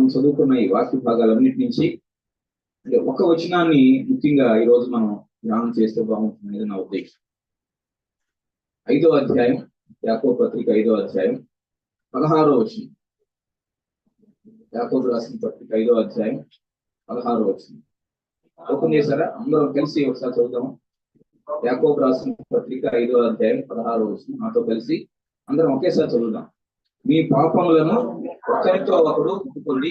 మనం చదువుకున్న ఈ వాక్య భాగాలన్నిటి నుంచి ఒక వచనాన్ని ముఖ్యంగా ఈ రోజు మనం ధ్యానం చేస్తే బాగుంటుంది నా ఉద్దేశం. 5వ అధ్యాయం, యాకోబు పత్రిక 5వ అధ్యాయం 16వ వచనం. యాకోబు రాసిన పత్రిక 5వ అధ్యాయం 16వ వచనం ఓపెన్ చేశారా? అందరం కలిసి ఒకసారి చదువుదాం. యాకోబు రాసిన పత్రిక 5వ అధ్యాయం 16వ వచనం నాతో కలిసి అందరం ఒకేసారి చదువుదాం. మీ పాపములను ఒకరితో ఒకడు ఒప్పుకోండి,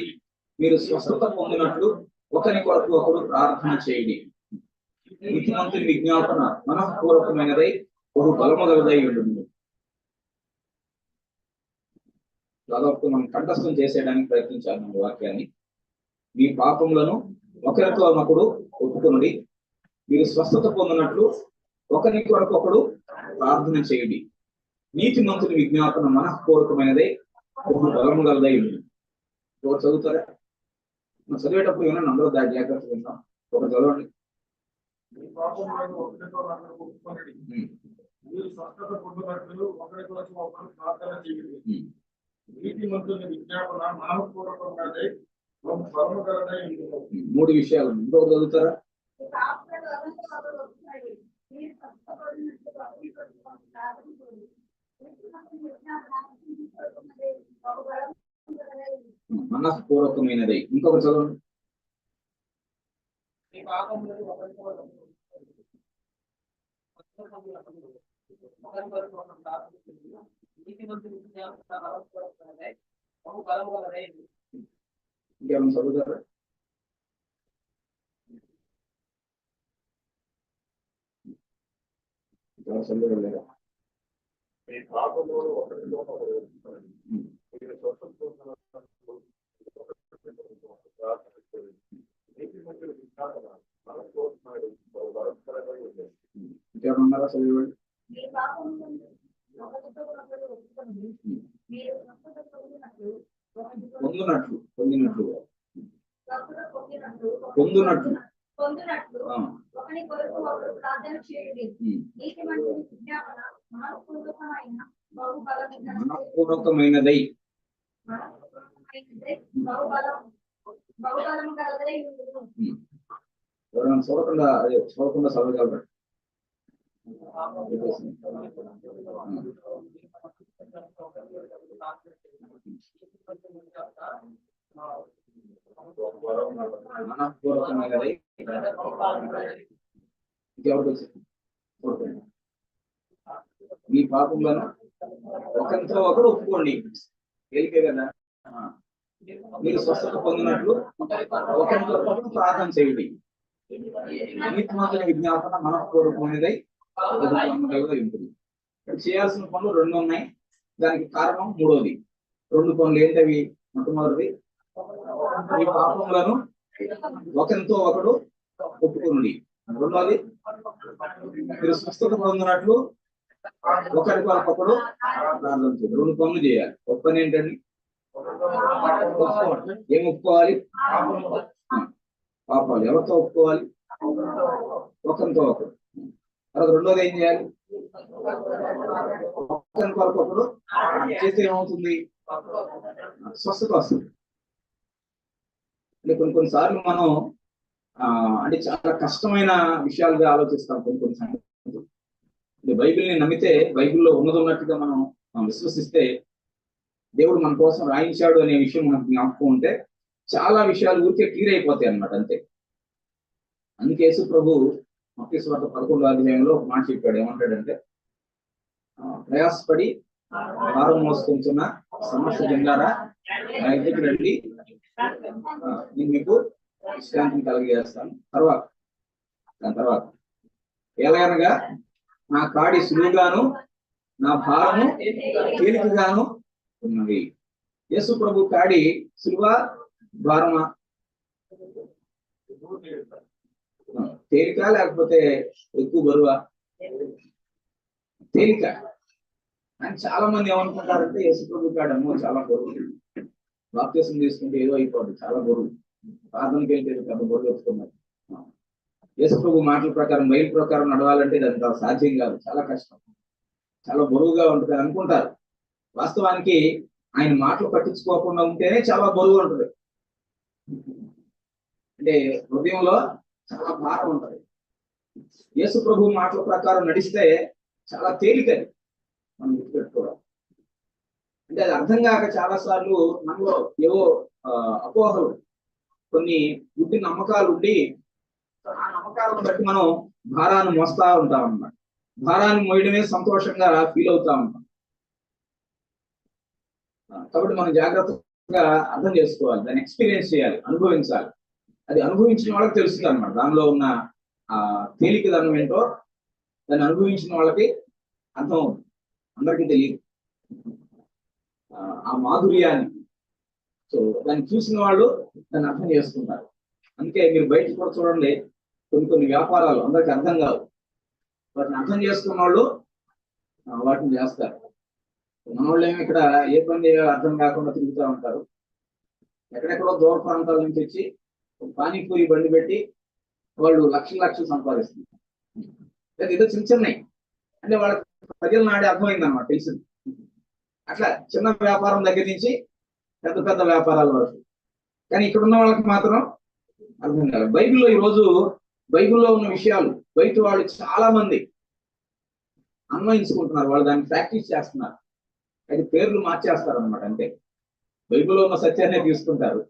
మీరు స్వస్థత పొందినట్లు ఒకరి కొరకు ఒకరు ప్రార్థన చేయండి. నీతిమంతుని విజ్ఞాపన మనఃపూర్వకమైనదై ఒక బలము గలదై ఉంటుంది. దాదాపు మనం కంఠస్థం చేసేయడానికి ప్రయత్నించాలి మన వాక్యాన్ని. మీ పాపములను ఒకరితో ఒకడు ఒప్పుకొనుడి, మీరు స్వస్థత పొందినట్లు ఒకరి కొరకు ఒకడు ప్రార్థన చేయండి. నీతిమంతుని విజ్ఞాపన మనఃపూర్వకమైనదై ఒక బలము గలదై ఉంటుంది. ఒకటి చదువుతారా? మనం చదివేటప్పుడు ఏమన్నా అందరూ దాని జాగ్రత్త వింటాం. ఒకటి చదవండి. మూడు విషయాలు ఇంకొకటి చదువుతారా? మనఃపూర్వకమైనది. ఇంకొకటి చదవండి. ఇంకేమైనా చదువుతారా? చదువులేదా? ఇంకేమన్నారా? చదివండి. పొందునట్లు పొందినట్లు పొందునట్లు మనఃపూర్వకమైనదై ఎవరైనా చూడకుండా చదవగలరు. మనఃపూర్వకమైనదై మీ పాపములను ఒకరితో ఒకరు ఒప్పుకోండి. తేలికే కదా. మీరు స్వస్థత పొందినట్లు ఒకరితో ఒకరు ప్రార్థన చేయండి. నీతిమంతుని విజ్ఞాపన మనఃపూర్వకమైనదై ఉంటుంది. చేయాల్సిన పనులు 2 ఉన్నాయి. దానికి కారణం మూడోది. 2 పనులు ఏంటవి? మొట్టమొదటిది, ఈ పాపములను ఒకరితో ఒకడు ఒప్పుకోండి. రెండోది, మీరు స్వస్థత పొందినట్లు ఒకరికి ఒకడు ప్రార్థన చేయాలి. 2 పనులు చేయాలి. ఒక పని ఏంటండి? ఏం ఒప్పుకోవాలి? పాపాలు. ఎవరితో ఒప్పుకోవాలి? ఒకరితో ఒకడు. తర్వాత రెండోది ఏం చేయాలి? ఒకరికి ఒకడు చేస్తే ఏమవుతుంది? స్వస్థత వస్తుంది. అంటే కొన్నిసార్లు మనం అంటే చాలా కష్టమైన విషయాలుగా ఆలోచిస్తాం. కొన్ని సంగతులు బైబిల్ని నమ్మితే, బైబిల్లో ఉన్నట్టుగా మనం విశ్వసిస్తే, దేవుడు మన కోసం రాయించాడు అనే విషయం మనకు జ్ఞాపకం ఉంటే చాలా విషయాలు ఊరికే క్లియర్ అయిపోతాయి అన్నమాట. అంతే. అందుకే యేసు ప్రభు మత్తయి సువార్త 11వ అధ్యాయంలో ఒక మాట చెప్పాడు. ఏమంటాడంటే, ప్రయాసపడి భారం మోసుకుంటున్న సమస్త జనులారా నా దగ్గరికి రండి, నేను మీకు విశ్రాంతిని కలిగజేస్తాను. దాని తర్వాత ఎలాగనగా నా కాడి సులువుగాను నా భారము తేలికగాను ఉన్నది. యేసు ప్రభు కాడి సులువా భారమా? తేలిక లేకపోతే ఎక్కువ బరువా? తేలిక. అని చాలా మంది ఏమనుకుంటారంటే యేసు ప్రభు కాడేమో చాలా బరువు, బాప్తిసం తీసుకుంటే ఏదో అయిపోతుంది, చాలా బరువు, ప్రార్థనకి వెళ్తే పెద్ద బరువు ఎత్తుకున్నారు. యేసు ప్రభు మాటల ప్రకారం, బయలు ప్రకారం నడవాలంటే ఇదంతా సాధ్యం కాదు, చాలా కష్టం, చాలా బరువుగా ఉంటుంది అనుకుంటారు. వాస్తవానికి ఆయన మాటలు పట్టించుకోకుండా ఉంటేనే చాలా బరువు ఉంటుంది. అంటే హృదయంలో చాలా భారం ఉంటది. యేసు ప్రభు మాటల ప్రకారం నడిస్తే చాలా తేలికది మనం గుర్తుపెట్టుకోవాలి. అంటే అది అర్థం కాక చాలా సార్లు మనలో ఏవో అపోహలు, కొన్ని గుడ్డి నమ్మకాలు ఉండి ఆ నమ్మకాలను బట్టి మనం భారాన్ని మోస్తా ఉంటాం అన్నమాట. భారాన్ని మోయడమే సంతోషంగా ఫీల్ అవుతా ఉంటాం. కాబట్టి మనం జాగ్రత్తగా అర్థం చేసుకోవాలి, దాన్ని ఎక్స్పీరియన్స్ చేయాలి, అనుభవించాలి. అది అనుభవించిన వాళ్ళకి తెలుస్తుంది అనమాట దానిలో ఉన్న ఆ తేలికదనం ఏంటో. దాన్ని అనుభవించిన వాళ్ళకి అర్థం అవుతుంది, అందరికీ తెలియదు ఆ మాధుర్యాన్ని. సో దాన్ని చూసిన వాళ్ళు దాన్ని అర్థం చేసుకుంటారు. అందుకే మీరు బయట కూడా చూడండి, కొన్ని కొన్ని వ్యాపారాలు అందరికి అర్థం కావు, వాటిని అర్థం చేసుకున్న వాళ్ళు వాటిని చేస్తారు. మన వాళ్ళు ఏమి ఇక్కడ ఏ పని అర్థం కాకుండా తిరుగుతూ ఉంటారు. ఎక్కడెక్కడో దూర ప్రాంతాల నుంచి వచ్చి పానీపూరి బండి పెట్టి వాళ్ళు లక్షలు లక్షలు సంపాదిస్తున్నారు. ఏదో చిన్న చిన్నవి అంటే వాళ్ళకి ప్రజల నాడే అర్థమైంది అనమాట, తెలిసింది. అట్లా చిన్న వ్యాపారం దగ్గర నుంచి పెద్ద పెద్ద వ్యాపారాల వరకు. కానీ ఇక్కడ ఉన్న వాళ్ళకి మాత్రం అర్థం కాదు. బైబిల్లో ఈరోజు బైబిల్లో ఉన్న విషయాలు బయట వాళ్ళు చాలా మంది అన్వయించుకుంటున్నారు, వాళ్ళు దాన్ని ప్రాక్టీస్ చేస్తున్నారు. అది పేర్లు మార్చేస్తారు అనమాట. అంతే, బైబిల్లో ఉన్న సత్యాన్ని తీసుకుంటారు.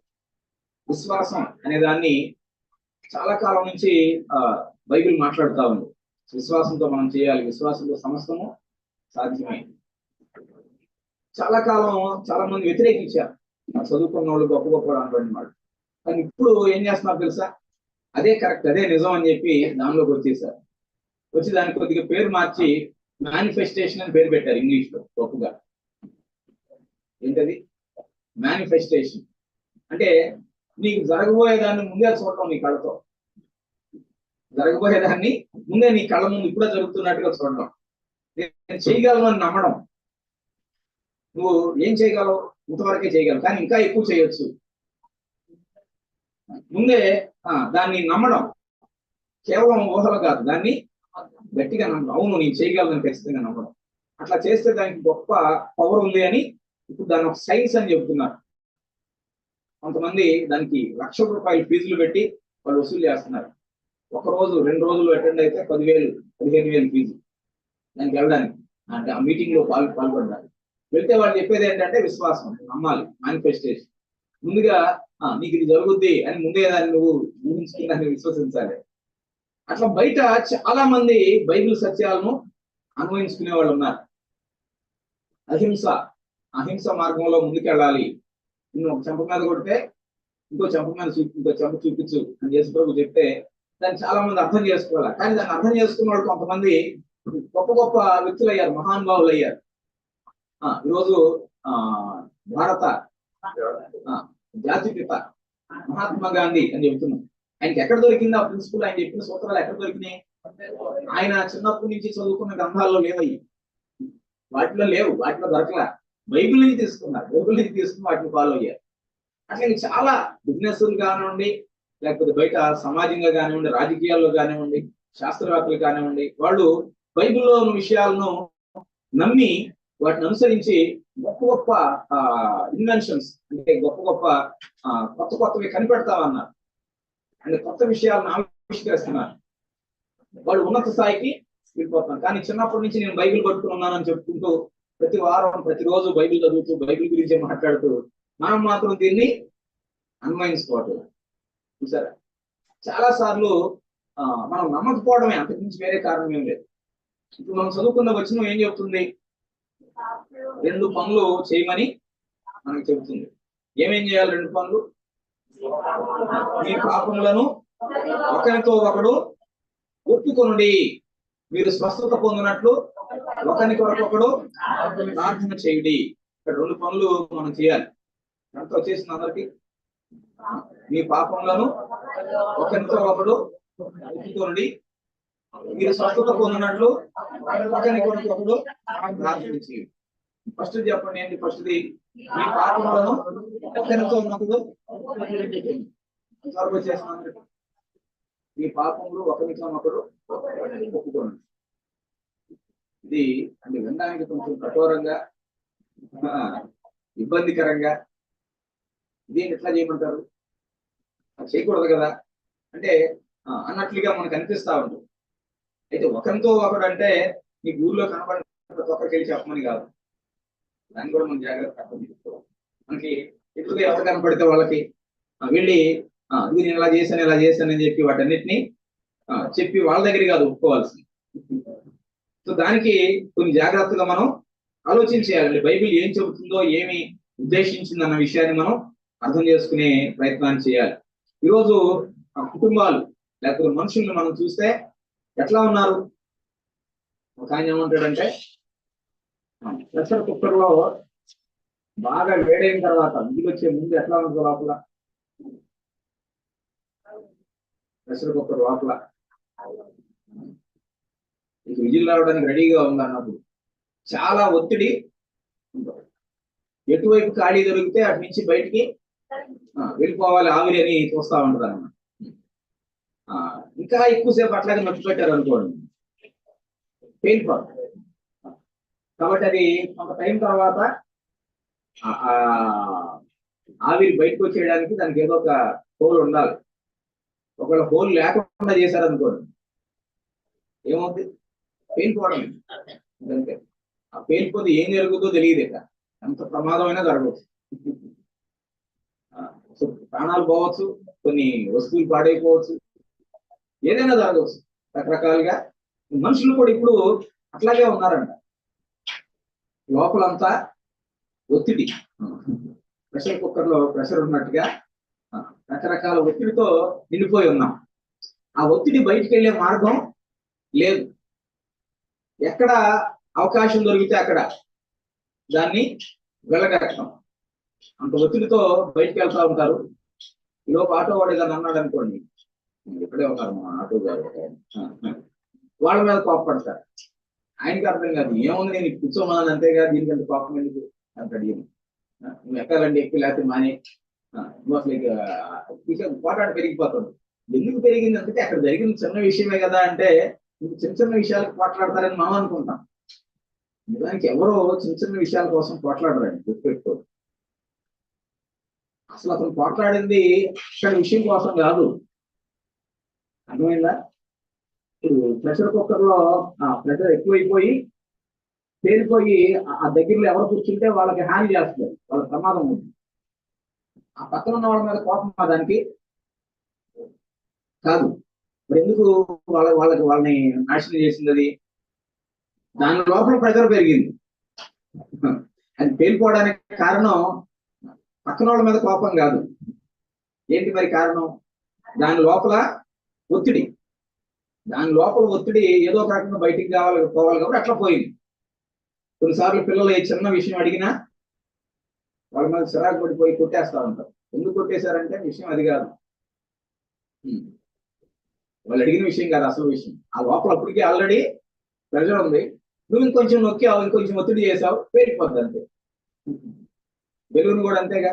విశ్వాసం అనే దాన్ని చాలా కాలం నుంచి బైబిల్ మాట్లాడుతూ ఉంది. విశ్వాసంతో మనం చేయాలి, విశ్వాసంతో సమస్తము సాధ్యమే. చాలా కాలం చాలా మంది వ్యతిరేకించారు, చదువుకున్న వాళ్ళు గొప్ప గొప్ప అనబడిన వాళ్ళు. కానీ ఇప్పుడు ఏం చేస్తున్నారు తెలుసా, అదే కరెక్ట్, అదే నిజం అని చెప్పి దానిలోకి వచ్చేసారు. వచ్చి దానికి కొద్దిగా పేరు మార్చి మేనిఫెస్టేషన్ అని పేరు పెట్టారు ఇంగ్లీష్ లో గొప్పగా. ఏంటది మేనిఫెస్టేషన్ అంటే? నీకు జరగబోయేదాన్ని ముందే చూడటం, నీ కళ్ళతో జరగబోయేదాన్ని ముందే నీ కళ్ళ ముందు ఇప్పుడే జరుగుతున్నట్టుగా చూడడం. నేను చేయగలను అని నమ్మడం. నువ్వు ఏం చేయగలవు, ఇంతవరకే చేయగలవు, కానీ ఇంకా ఎక్కువ చేయొచ్చు. ముందే దాన్ని నమ్మడం, కేవలం ఊహలు కాదు, దాన్ని గట్టిగా నమ్మడం. అవును నేను చేయగలను ఖచ్చితంగా నమ్మడం. అట్లా చేస్తే దానికి గొప్ప పవర్ ఉంది అని ఇప్పుడు దాని ఒక సైన్స్ అని చెబుతున్నారు. కొంతమంది దానికి లక్షల రూపాయలు ఫీజులు పెట్టి వాళ్ళు వసూలు చేస్తున్నారు. ఒక రోజు 2 రోజులు అటెండ్ అయితే 10,000 15,000 ఫీజు దానికి వెళ్ళడానికి, అంటే ఆ మీటింగ్ లో పాల్గొనడానికి. వెళ్తే వాళ్ళు చెప్పేది ఏంటంటే విశ్వాసం, నమ్మాలి, మేనిఫెస్టేషన్. ముందుగా నీకు ఇది జరుగుద్ది అని ముందే దాన్ని నువ్వు ఊహించుకుని దాన్ని విశ్వసించాలి. అట్లా బయట చాలా మంది బైబిల్ సత్యాలను అన్వయించుకునే వాళ్ళు ఉన్నారు. అహింస మార్గంలో ముందుకెళ్ళాలి. నువ్వు ఒక చెంప మీద కొడితే ఇంకో చెంప మీద ఇంకో చెంప చూపించు అని యేసు ప్రభు చెప్తే దాన్ని చాలా మంది అర్థం చేసుకోవాలి. కానీ దాన్ని అర్థం చేసుకున్న వాళ్ళు కొంతమంది గొప్ప గొప్ప వ్యక్తులు అయ్యారు, మహానుభావులు అయ్యారు. ఈరోజు భారత జాతిపిత మహాత్మా గాంధీ అని చెబుతున్నాం. ఆయనకి ఎక్కడ దొరికింది ఆ ప్రిన్సిపల్, ఆయన చెప్పిన సూత్రాలు ఎక్కడ దొరికినాయి? ఆయన చిన్నప్పటి నుంచి చదువుకున్న గ్రంథాల్లో లేవయ్యి, వాటిలో లేవు, వాటిలో దొరకలా. బైబిల్ నుంచి తీసుకున్నారు, బైబిల్ నుంచి తీసుకుని వాటిని ఫాలో అయ్యారు. అట్లా చాలా బిజినెస్లు కానివ్వండి, లేకపోతే బయట సమాజంగా కానివ్వండి, రాజకీయాల్లో కానివ్వండి, శాస్త్రవేత్తలు కానివ్వండి, వాళ్ళు బైబిల్లో ఉన్న విషయాలను నమ్మి వాటిని అనుసరించి గొప్ప గొప్ప ఇన్వెన్షన్స్, అంటే గొప్ప గొప్ప కొత్త కొత్తవి కనిపెడతామన్నారు. అంటే కొత్త విషయాలను ఆవిష్కరిస్తున్నారు. వాళ్ళు ఉన్నత స్థాయికి వెళ్ళిపోతున్నారు. కానీ చిన్నప్పటి నుంచి నేను బైబిల్ పట్టుకుని ఉన్నానని చెప్పుకుంటూ ప్రతి వారం ప్రతిరోజు బైబిల్ చదువుతూ బైబిల్ గురించి మాట్లాడుతూ మనం మాత్రం దీన్ని అన్వయించుకోవట్లేదు. చూసారా, చాలా సార్లు మనం నమ్మకపోవడమే, అంతకుమించి వేరే కారణం ఏం లేదు. ఇప్పుడు మనం చదువుకున్న వచనం ఏం చెబుతుంది? 2 పనులు చేయమని మనకు చెబుతుంది. ఏమేం చేయాలి? 2 పనులు. మీ పాపములను ఒకరితో ఒకడు ఒప్పుకొనుడి, మీరు స్వస్థత పొందినట్లు ఒకరి కొరకొకడు ప్రార్థన చేయుడి. ఇక్కడ 2 పనులు మనం చేయాలి. ఎంత వచ్చేసింది అందరికి? మీ పాపములను ఒకరితో ఒకడు ఒప్పుకొనుడి, మీరు స్వస్థత పొందినట్లు ఒకరి కొరకొకడు ప్రార్థన చేయుడి. ఫస్ట్ చెప్పండి ఏంటి? ఫస్ట్ది మీ పాపములను ఒకరితో ఒకడు వచ్చేసిన మీ పాపములు ఒకరితో ఒకడు ఒప్పుకోండి. ఇది అంటే వినడానికి కొంచెం కఠోరంగా, ఇబ్బందికరంగా. దీన్ని ఎట్లా చేయమంటారు? అది చేయకూడదు కదా అంటే అన్నట్లుగా మనకు అనిపిస్తా ఉంటుంది. అయితే ఒకరితో ఒకడు అంటే నీకు ఊర్లో కనబడిన ప్రతి ఒక్కరికి వెళ్ళి చెప్పమని కాదు, దాన్ని కూడా మనం జాగ్రత్త అర్థం చేసుకోవాలి. మనకి ఎప్పుడు ఎవరు కనపడితే వాళ్ళకి వెళ్ళి ఇది నేను ఇలా చేశాను అని చెప్పి వాటన్నిటిని చెప్పి వాళ్ళ దగ్గర కాదు ఒప్పుకోవాల్సింది. సో దానికి కొన్ని జాగ్రత్తగా మనం ఆలోచించేయాలండి. బైబిల్ ఏం చెబుతుందో, ఏమి ఉద్దేశించింది అన్న విషయాన్ని మనం అర్థం చేసుకునే ప్రయత్నాన్ని చేయాలి. ఈరోజు కుటుంబాలు లేకపోతే మనుషుల్ని మనం చూస్తే ఎట్లా ఉన్నారు? ఒక ఆయన ఏమంటాడంటే ప్రెషర్ కుక్కర్ లో బాగా వేడైన తర్వాత విజిల్ వచ్చే ముందు ఎట్లా ఉంటుంది లోపల? ప్రెషర్ కుక్కర్ లోపల విజిల్ రావడానికి రెడీగా ఉంది అన్నప్పుడు చాలా ఒత్తిడి ఉంటుంది. ఎటువైపు ఖాళీ దొరికితే అటు నుంచి బయటికి వెళ్ళిపోవాలి ఆవిరి అని చూస్తా ఉంటుంది అన్నమాట. ఇంకా ఎక్కువసేపు అట్లాగే నొప్పి పెట్టారు అనుకోండి, పేలిపోతుంది. కాబట్టి అది కొంత టైం తర్వాత ఆవిరి బయటకు వచ్చేయడానికి దానికి ఏదో ఒక హోల్ ఉండాలి. ఒకవేళ హోల్ లేకుండా చేశారనుకోండి ఏమవుతుంది? పేలిపోవడం. ఎందుకంటే ఆ పేలిపోతే ఏం జరుగుతుందో తెలియదు, ఇక ఎంత ప్రమాదమైనా జరగవచ్చు. ప్రాణాలు పోవచ్చు, కొన్ని వస్తువులు పాడైపోవచ్చు, ఏదైనా జరగవచ్చు రకరకాలుగా. మనుషులు కూడా ఇప్పుడు అట్లాగే ఉన్నారంట. లోపలంతా ఒత్తిడి, ప్రెషర్ కుక్కర్ లో ప్రెషర్ ఉన్నట్టుగా రకరకాల ఒత్తిడితో నిండిపోయి ఉన్నాం. ఆ ఒత్తిడి బయటికి వెళ్ళే మార్గం లేదు. ఎక్కడ అవకాశం దొరికితే అక్కడ దాన్ని వెళ్ళగట్టడం. అంత ఒత్తిడితో బయటికి వెళ్తా ఉంటారు. ఈలోపు ఆటో వాడు ఏదైనా అన్నాడు అనుకోండి, ఇక్కడే ఉన్నారు మా ఆటో గారు, వాళ్ళ మీద కోపడతారు. ఆయనకి అర్థం కాదు, ఏముంది నేను కూర్చోమన్నాను అంతేగా, దీనికంత కోపం ఎందుకు అంటాడు. నువ్వు ఎక్కాలండి, ఎక్కువ లేకపోతే మానే, నువ్వు అసలు ఇక పోటాట పెరిగిపోతుంది. ఎందుకు పెరిగింది అంటే అక్కడ జరిగింది చిన్న విషయమే కదా అంటే చిన్న చిన్న విషయాలకు పోట్లాడతారని మనం అనుకుంటాం. నిజానికి ఎవరో చిన్న చిన్న విషయాల కోసం పోట్లాడరండి, గుర్తుపెట్టుకో. అసలు అతను పోట్లాడింది ఇక్కడ విషయం కోసం కాదు. అర్థమైందా? ఇప్పుడు ప్రెషర్ కుక్కర్ లో ప్రెషర్ ఎక్కువైపోయి పేలిపోయి ఆ దగ్గరలో ఎవరు కూర్చుంటే వాళ్ళకి హాని చేస్తారు, వాళ్ళకి ప్రమాదం ఉంది. ఆ పక్కన ఉన్న వాళ్ళ మీద కోపం దానికి కాదు. మరి ఎందుకు వాళ్ళని నాశనం చేసింది? అది దాని లోపల ప్రెషర్ పెరిగింది. అది పేలిపోవడానికి కారణం పక్కన వాళ్ళ మీద కోపం కాదు. ఏంటి మరి కారణం? దాని లోపల ఒత్తిడి. దాని లోపల ఒత్తిడి ఏదో ఒక రకంగా బయటికి పోవాలి కాబట్టి అట్లా పోయింది. కొన్నిసార్లు పిల్లలు ఏ చిన్న విషయం అడిగినా వాళ్ళ మీద చిరాకు పడిపోయి కొట్టేస్తా ఉంటారు. ఎందుకు కొట్టేశారంటే విషయం అది కాదు, వాళ్ళు అడిగిన విషయం కాదు, అసలు విషయం. ఆ లోపల అప్పటికే ఆల్రెడీ ప్రెషర్ ఉంది. నువ్వు ఇంకొంచెం నొక్కావు, ఇంకొంచెం ఒత్తిడి చేసావు, పేలిపోద్ది అంతే. బెలూన్ కూడా అంతేగా,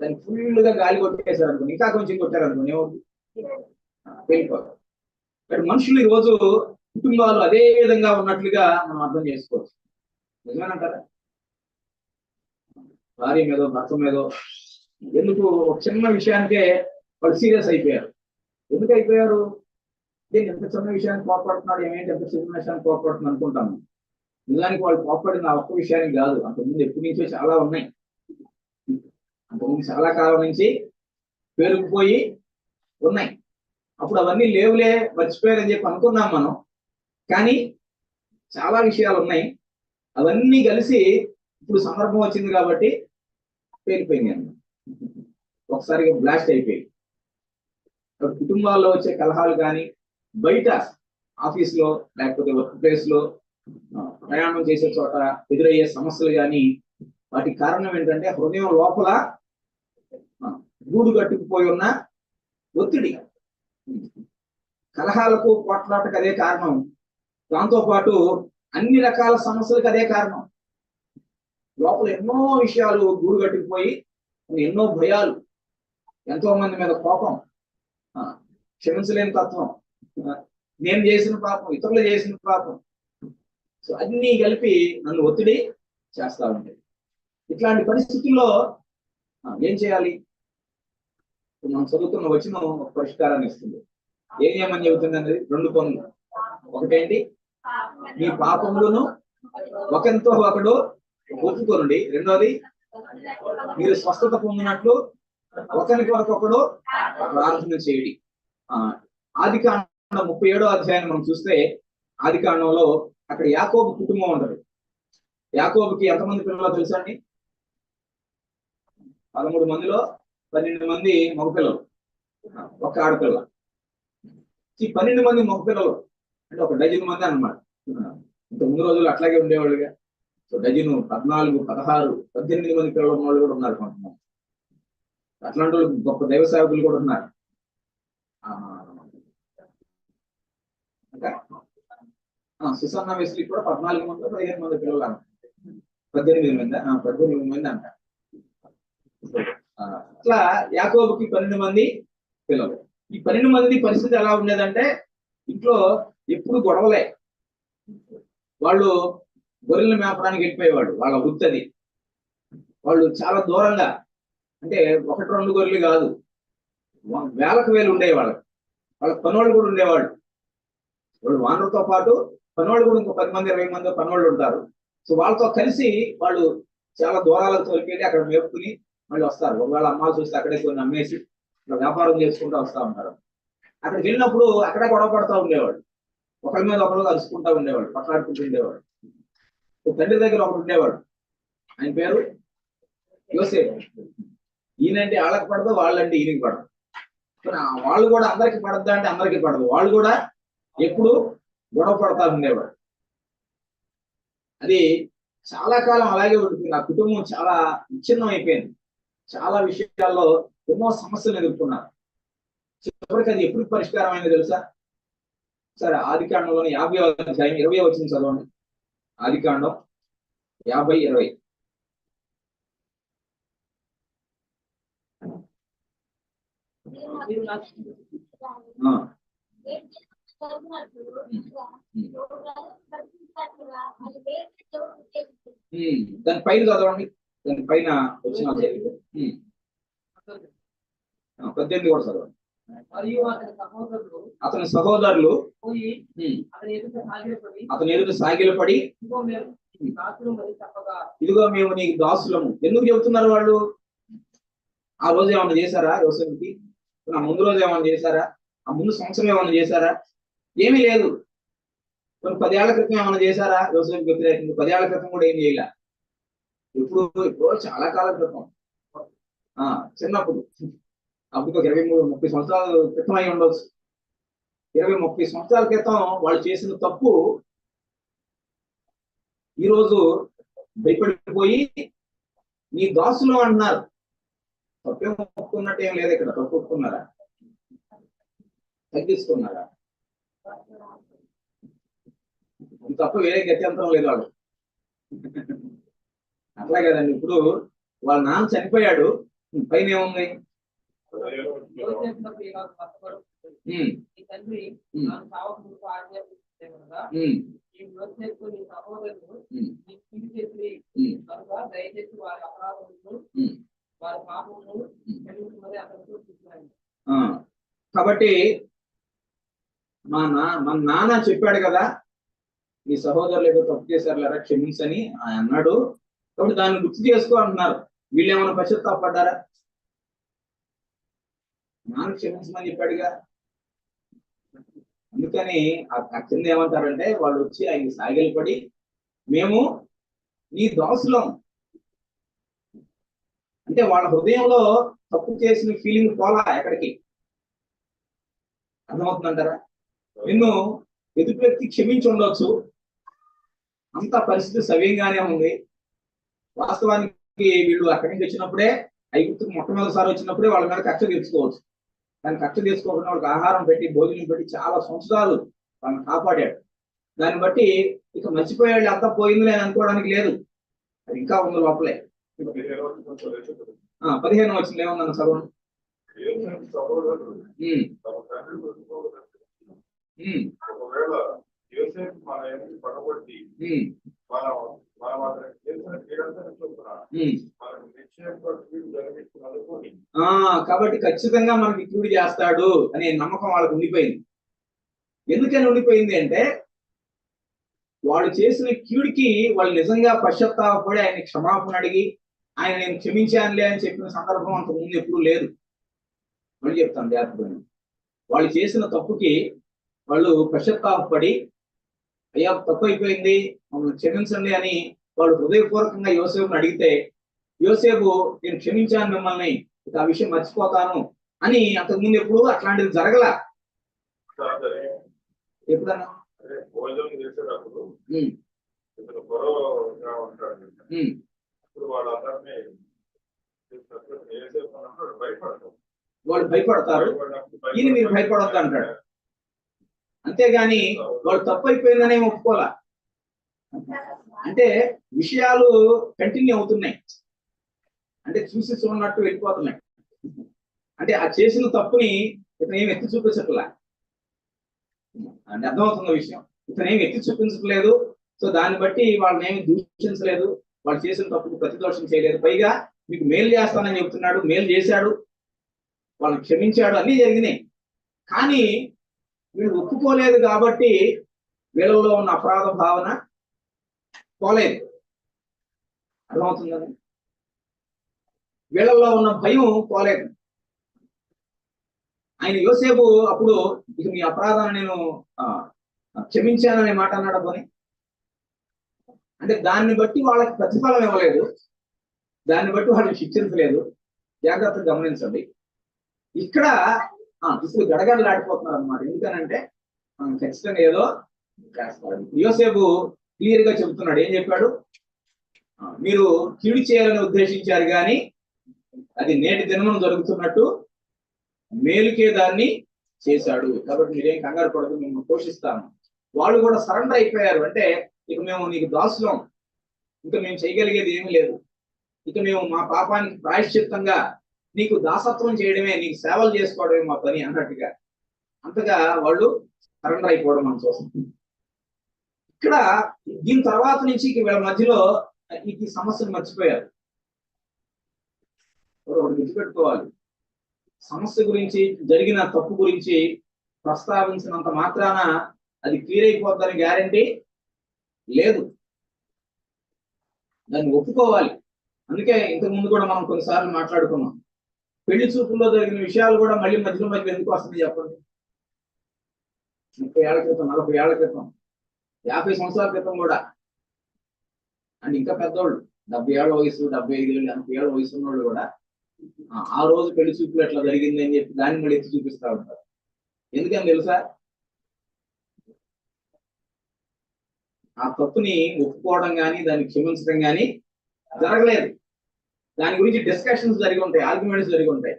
దాన్ని ఫుల్గా గాలి కొట్టేశారు అనుకోండి, ఇంకా కొంచెం కొట్టారు అనుకోండి, ఏమవుతుంది? పేలిపోద్ది. కానీ మనుషులు ఈ రోజు కుటుంబాలు అదే విధంగా ఉన్నట్లుగా మనం అర్థం చేసుకోవచ్చు. నిజమేనంటారా? భార్య మీదో భర్త మీదో ఎందుకు ఒక చిన్న విషయానికే వాళ్ళు సీరియస్ అయిపోయారు. ఎందుకు అయిపోయారు? నేను ఎంత చిన్న విషయానికి కోపడుతున్నాడు, ఏమేంటి ఎంత చిన్న విషయానికి కోపడుతుంది అనుకుంటాను. నిజానికి వాళ్ళు కోపడిన ఆ ఒక్క విషయానికి కాదు, అంతకుముందు ఎప్పటి నుంచో చాలా ఉన్నాయి. అంతకుముందు చాలా కాలం నుంచి పేరుకుపోయి ఉన్నాయి. అప్పుడు అవన్నీ లేవులే, మర్చిపోయారని చెప్పి అనుకున్నాం మనం. కానీ చాలా విషయాలు ఉన్నాయి, అవన్నీ కలిసి ఇప్పుడు సందర్భం వచ్చింది కాబట్టి పేలిపోయింది అన్నమాట. ఒకసారిగా బ్లాస్ట్ అయిపోయింది. కుటుంబాల్లో వచ్చే కలహాలు కానీ, బయట ఆఫీస్లో లేకపోతే వర్క్ ప్లేస్ లో ప్రయాణం చేసే చోట ఎదురయ్యే సమస్యలు కానీ, వాటికి కారణం ఏంటంటే హృదయం లోపల గూడు కట్టుకుపోయి ఉన్న ఒత్తిడి. కలహాలకు పోట్లాటకు అదే కారణం. దాంతో పాటు అన్ని రకాల సమస్యలకు అదే కారణం. లోపల ఎన్నో విషయాలు గూడు కట్టుకుపోయి ఎన్నో భయాలు, ఎంతో మంది మీద కోపం, క్షమించలేని తత్వం, నేను చేసిన పాపం, ఇతరులు చేసిన పాపం, సో అన్నీ కలిపి నన్ను ఒత్తిడి చేస్తా ఉంటాయి. ఇట్లాంటి పరిస్థితుల్లో ఏం చేయాలి? మనం చదువుతున్న వచనం ఒక పరిష్కారాన్ని ఇస్తుంది. ఏం చేయమని చెబుతుంది అనేది 2 పనులు. ఒకటేంటి, మీ పాపములను ఒకరితో ఒకడు ఒప్పుకోనండి. రెండోది, మీరు స్వస్థత పొందినట్లు ఒకరికి ఒకడు ప్రార్థన చేయండి. ఆదికాండం 37వ అధ్యాయం మనం చూస్తే, ఆదికాండంలో అక్కడ యాకోబు కుటుంబం ఉంటది. యాకోబుకి ఎంతమంది పిల్లలు తెలుసా అండి? 13 మందిలో 12 మంది మగపిల్లలు, ఒక ఆడపిల్ల. ఈ 12 మంది మగపిల్లలు అంటే ఒక డజన్ మంది అన్నమాట. ఇంత ముందు రోజులు అట్లాగే ఉండేవాళ్ళుగా. సో డజను 14, 16, 18 మంది పిల్లలు ఉన్న వాళ్ళు కూడా ఉన్నారు కొంతమంది. అట్లాంటి వాళ్ళు గొప్ప దైవ సేవకులు కూడా ఉన్నారు. సుసన్న వెస్లీ కూడా 14 మంది 15 మంది పిల్లలు అంట. 18 మంది అంట. అట్లా యాకోబుకి 12 మంది పిల్లలు. ఈ 12 మంది పరిస్థితి ఎలా ఉండేదంటే, ఇంట్లో ఎప్పుడు గొడవలే. వాళ్ళు గొర్రెలు మేపడానికి వెళ్ళిపోయేవాడు, వాళ్ళ వృత్తి. వాళ్ళు చాలా దూరంగా, అంటే 1-2 గొర్రెలు కాదు, వేలకు వేలు ఉండేవాళ్ళు. వాళ్ళ పనోళ్ళు కూడా ఉండేవాళ్ళు. వాళ్ళు వానరుతో పాటు పనోళ్ళు కూడా ఇంకో 10 మంది 20 మంది పనోళ్ళు ఉంటారు. సో వాళ్ళతో కలిసి వాళ్ళు చాలా దూరాలకు తోలికెళ్ళి అక్కడ మేపుకుని మళ్ళీ వస్తారు. ఒకవేళ అమ్మాలు చూస్తే అక్కడే కొన్ని అమ్మేసి వ్యాపారం చేసుకుంటూ వస్తూ ఉంటారు. అక్కడికి వెళ్ళినప్పుడు అక్కడే గొడవ పడుతూ ఉండేవాడు. ఒకరి మీద ఒకరు కలుసుకుంటూ ఉండేవాడు, పట్లాడుకుంటూ ఉండేవాడు. తండ్రి దగ్గర ఒకడు ఉండేవాడు, ఆయన పేరు యోసేపు. ఈయనంటే వాళ్ళకి పడదు, వాళ్ళంటే ఈయనకి పడదు. వాళ్ళు కూడా అందరికి పడద్దా అంటే అందరికీ పడదు. వాళ్ళు కూడా ఎప్పుడు గొడవ పడతా ఉండేవాడు. అది చాలా కాలం అలాగే ఉంటుంది. నా కుటుంబం చాలా విచ్ఛిన్నం అయిపోయింది. చాలా విషయాల్లో ఎన్నో సమస్యలు ఎదుర్కొన్నారు. చివరికి అది ఎప్పుడు పరిష్కారం అయిందో తెలుసా? సరే, ఆదికాండంలోని 50వ అధ్యాయం 20వ వచనం చదవండి. ఆదికాండం 50:20. దాని పైన చదవండి, దాని పైన వచ్చిన 18 కూడా చదవండి. అతని సహోదరులు అతని ఎదుట సాగిలపడి, ఇదిగో మేము నీకు దాసులము. ఎందుకు చెబుతున్నారు వాళ్ళు? ఆ రోజు ఏమన్నా చేశారా యోసేపుకి? ఆ ముందు రోజు ఏమన్నా చేశారా? ఆ ముందు సంవత్సరం ఏమన్నా చేశారా? ఏమీ లేదు. కొన్ని 10 ఏళ్ల క్రితం ఏమన్నా చేశారా యోసేపుకి వ్యతిరేకంగా? 10 ఏళ్ల క్రితం కూడా ఏం చేయలే. ఇప్పుడు చాలా కాలం క్రితం, చిన్నప్పుడు, అప్పుడు 23-30 సంవత్సరాల క్రితం అయి ఉండొచ్చు. 20-30 సంవత్సరాల క్రితం వాళ్ళు చేసిన తప్పు ఈరోజు భయపడిపోయి నీ దాసులు అంటున్నారు. తప్పేం ఒప్పుకున్నట్టు ఏం లేదు ఇక్కడ. తప్పు ఒప్పుకున్నారా? తగ్గిస్తున్నారా? తప్ప వేరే గత్యంతరం లేదు వాళ్ళు. అట్లా కదండి. ఇప్పుడు వాళ్ళ నాన్న చనిపోయాడు, పైన ఏముంది? కాబట్టి మన నాన్న చెప్పాడు కదా, మీ సహోదరులు ఏదో తప్పు చేశారు లేదా క్షమించని అన్నాడు. కాబట్టి దాన్ని గుర్తు చేసుకో అంటున్నారు. వీళ్ళు ఏమైనా పశ్చాత్తాపడ్డారా? నాన్న క్షమించమని చెప్పాడుగా. అందుకని ఆ కింద ఏమంటారంటే, వాళ్ళు వచ్చి ఆయన సాగిలపడి, మేము నీ దాసులం. అంటే వాళ్ళ హృదయంలో తప్పు చేసిన ఫీలింగ్ పోలా ఎక్కడికి. అర్థమవుతుందంటారా? నిన్ను ఎదుటి వ్యక్తి క్షమించి ఉండొచ్చు, అంత పరిస్థితి సవ్యంగానే ఉంది. వాస్తవానికి వీళ్ళు అక్కడి నుంచి వచ్చినప్పుడే, ఐగుప్తుకు మొట్టమొదటిసారి వచ్చినప్పుడే వాళ్ళ మీద కక్ష తీర్చుకోవచ్చు. కానీ కక్ష తీసుకోకుండా వాళ్ళకి ఆహారం పెట్టి, భోజనం పెట్టి చాలా సంవత్సరాలు వాళ్ళని కాపాడాడు. దాన్ని బట్టి ఇక మర్చిపోయాడు, అంతా పోయింది అని అనుకోవడానికి లేదు. అది ఇంకా ఉంది లోపలే. 15 వచ్చింది ఏమన్నా చదవండి. కాబట్టి ఖచ్చితంగా మనకి కీడు చేస్తాడు అనే నమ్మకం వాళ్ళకు ఉండిపోయింది. ఎందుకని ఉండిపోయింది అంటే వాళ్ళు చేసిన కీడుకి వాళ్ళు నిజంగా పశ్చాత్తాపడి ఆయన క్షమాపణ అడిగి ఆయన నేను క్షమించానులే అని చెప్పిన సందర్భం అంత ముందు ఎప్పుడూ లేదు. మళ్ళీ చెప్తాను జాగ్రత్తగా. వాళ్ళు చేసిన తప్పుకి వాళ్ళు పశ్చాత్తాపడి అయ్యా తప్పు అయిపోయింది మమ్మల్ని క్షమించండి అని వాళ్ళు హృదయపూర్వకంగా యోసేపుని అడిగితే యోసేపు నేను క్షమించాను మిమ్మల్ని, ఇక ఆ విషయం మర్చిపోతాను అని అంతకుముందు ఎప్పుడు అట్లాంటిది జరగల. ఎప్పుడన్నా భోజనం చేసేటప్పుడు ఇతను గొడవగా ఉంటాడు. ఇప్పుడు వాళ్ళందరినీ వాళ్ళు భయపడతారు, ఈయన మీరు భయపడొద్దు అంటాడు. అంతేగాని వాళ్ళు తప్పు అయిపోయిందనే ఒప్పుకోలే. అంటే విషయాలు కంటిన్యూ అవుతున్నాయి, అంటే చూసి చూడనట్టు వెళ్ళిపోతున్నాయి. అంటే ఆ చేసిన తప్పుని ఇతను ఏమి ఎత్తి చూపించట్లే. అంటే అర్థమవుతున్న విషయం, ఇతను ఏమి ఎత్తి చూపించట్లేదు. సో దాన్ని బట్టి వాళ్ళని ఏమి దూషించలేదు, వాళ్ళు చేసిన తప్పుకు ప్రతిదోషం చేయలేదు. పైగా మీకు మేలు చేస్తానని చెప్తున్నాడు, మేలు చేశాడు, వాళ్ళని క్షమించాడు, అన్నీ జరిగినాయి. కానీ వీళ్ళు ఒప్పుకోలేదు కాబట్టి వీళ్ళలో ఉన్న అపరాధ భావన పోలేదు. అర్థమవుతుందని వీళ్ళల్లో ఉన్న భయం పోలేదు. ఆయన యోసేపు అప్పుడు ఇక మీ అపరాధాన్ని నేను క్షమించాననే మాట అన్నాడు. పోనీ అంటే దాన్ని బట్టి వాళ్ళకి ప్రతిఫలం ఇవ్వలేదు, దాన్ని బట్టి వాళ్ళని శిక్షించలేదు. జాగ్రత్తగా గమనించండి. ఇక్కడ ఇప్పుడు గడగడలాడిపోతున్నారు అనమాట. ఎందుకనంటే ఖచ్చితంగా ఏదో చేస్తారు. యోసేపు క్లియర్ గా చెబుతున్నాడు. ఏం చెప్పాడు? మీరు కీడు చేయాలని ఉద్దేశించారు కానీ అది నేటి దినమున జరుగుతున్నట్టు మేలుకే దాన్ని చేశాడు. కాబట్టి మీరేం కంగారు పడదు, మేము పోషిస్తాము. వాళ్ళు కూడా సరెండర్ అయిపోయారు. అంటే ఇక మేము నీకు దాసులం, ఇంకా మేము చేయగలిగేది ఏమీ లేదు, ఇక మేము మా పాపానికి ప్రాయశ్చిత్తంగా నీకు దాసత్వం చేయడమే, నీకు సేవలు చేసుకోవడమే మా పని అన్నట్టుగా అంతగా వాళ్ళు సరెండర్ అయిపోవడం మనం చూస్తాం. ఇక్కడ దీని తర్వాత నుంచి వీళ్ళ మధ్యలో ఈ సమస్యను మర్చిపోయారు. ఒకటి గుర్తుపెట్టుకోవాలి, సమస్య గురించి జరిగిన తప్పు గురించి ప్రస్తావించినంత మాత్రాన అది క్లియర్ అయిపోతుందని గ్యారంటీ లేదు. దాన్ని ఒప్పుకోవాలి. అందుకే ఇంతకుముందు కూడా మనం కొన్నిసార్లు మాట్లాడుకున్నాం, పెళ్లి చూపుల్లో జరిగిన విషయాలు కూడా మళ్ళీ మధ్యలో ఎందుకు వస్తుంది చెప్పండి? 30 ఏళ్ల క్రితం, 40 ఏళ్ల క్రితం, 50 సంవత్సరాల క్రితం కూడా, అండ్ ఇంకా పెద్దోళ్ళు 70 ఏళ్ల వయసు, 75 ఏళ్ళు, 80 ఏళ్ల వయసు ఉన్న వాళ్ళు కూడా ఆ రోజు పెళ్లి చూపులు ఎట్లా జరిగింది అని చెప్పి దాన్ని మళ్ళీ ఎత్తి చూపిస్తా ఉంటారు. ఎందుకని తెలుసా? ఆ తప్పుని ఒప్పుకోవడం కానీ దాన్ని క్షమించడం కానీ జరగలేదు. దాని గురించి డిస్కషన్స్ జరిగి ఉంటాయి, ఆర్గ్యుమెంట్స్ జరిగి ఉంటాయి.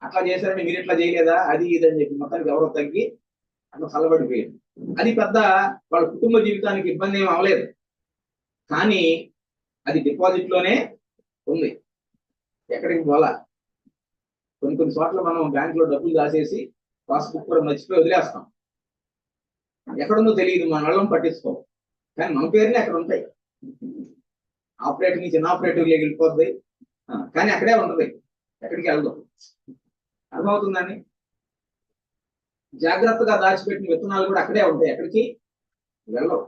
అట్లా చేశారని మీరు ఇట్లా చేయలేదా, అది ఇది అని చెప్పి మొత్తానికి ఎవరో తగ్గి అట్లా చల్లబడిపోయింది. అది పెద్ద వాళ్ళ కుటుంబ జీవితానికి ఇబ్బంది ఏమి అవ్వలేదు, కానీ అది డిపాజిట్ లోనే ఉంది, ఎక్కడికి పోలా. కొన్ని చోట్ల మనం బ్యాంక్ లో డబ్బులు దాచేసి పాస్బుక్ కూడా మర్చిపోయి వదిలేస్తాం. ఎక్కడుందో తెలియదు, మన వాళ్ళం పట్టించుకోం, కానీ మన పేరునే అక్కడ ఉంటాయి. ఆపరేటివ్ నుంచి ఇన్ఆపరేటివ్ లోకి వెళ్ళిపోతుంది, కానీ అక్కడే ఉంటుంది, ఎక్కడికి వెళ్దాం. అర్థమవుతుందండి? జాగ్రత్తగా దాచిపెట్టిన విత్తనాలు కూడా అక్కడే ఉంటాయి, ఎక్కడికి వెళ్ళవు.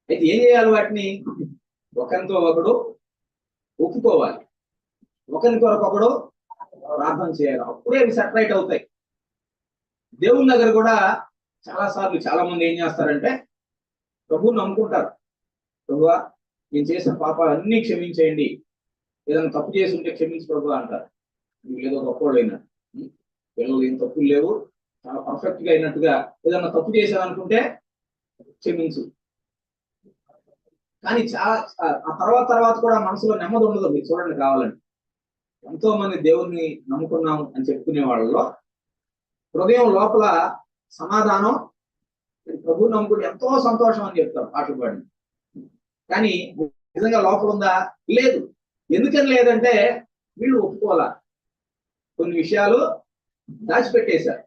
అయితే ఏం చేయాలి? వాటిని ఒకరితో ఒకడు ఒప్పుకోవాలి, ఒకరి కొరకొకడు ప్రార్థన చేయాలి. అప్పుడే అవి సెటరైట్ అవుతాయి. దేవుని దగ్గర కూడా చాలా సార్లు చాలా మంది ఏం చేస్తారంటే ప్రభువుని నమ్ముకుంటారు. ప్రభువా నేను చేసిన పాపాలన్నీ క్షమించేయండి, ఏదైనా తప్పు చేసి ఉంటే క్షమించి ప్రభు అంటారు. నువ్వు ఏదో గొప్పవాడు అయినట్టు, పిల్లలు ఏం తప్పులు లేవు, చాలా పర్ఫెక్ట్ గా అయినట్టుగా ఏదైనా తప్పు చేశాను అనుకుంటే క్షమించు. కానీ ఆ తర్వాత కూడా మనసులో నెమ్మది ఉండదు. మీరు చూడండి, కావాలండి, ఎంతో మంది దేవుణ్ణి నమ్ముకున్నాం అని చెప్పుకునే వాళ్ళలో హృదయం లోపల సమాధానం, ప్రభువు నమ్ముకుంటే ఎంతో సంతోషం అని చెప్తారు పాటలు పాడి, కానీ నిజంగా లోపల ఉందా? లేదు. ఎందుకని లేదంటే వీళ్ళు ఒప్పుకోవాలా, కొన్ని విషయాలు దాచిపెట్టేశారు.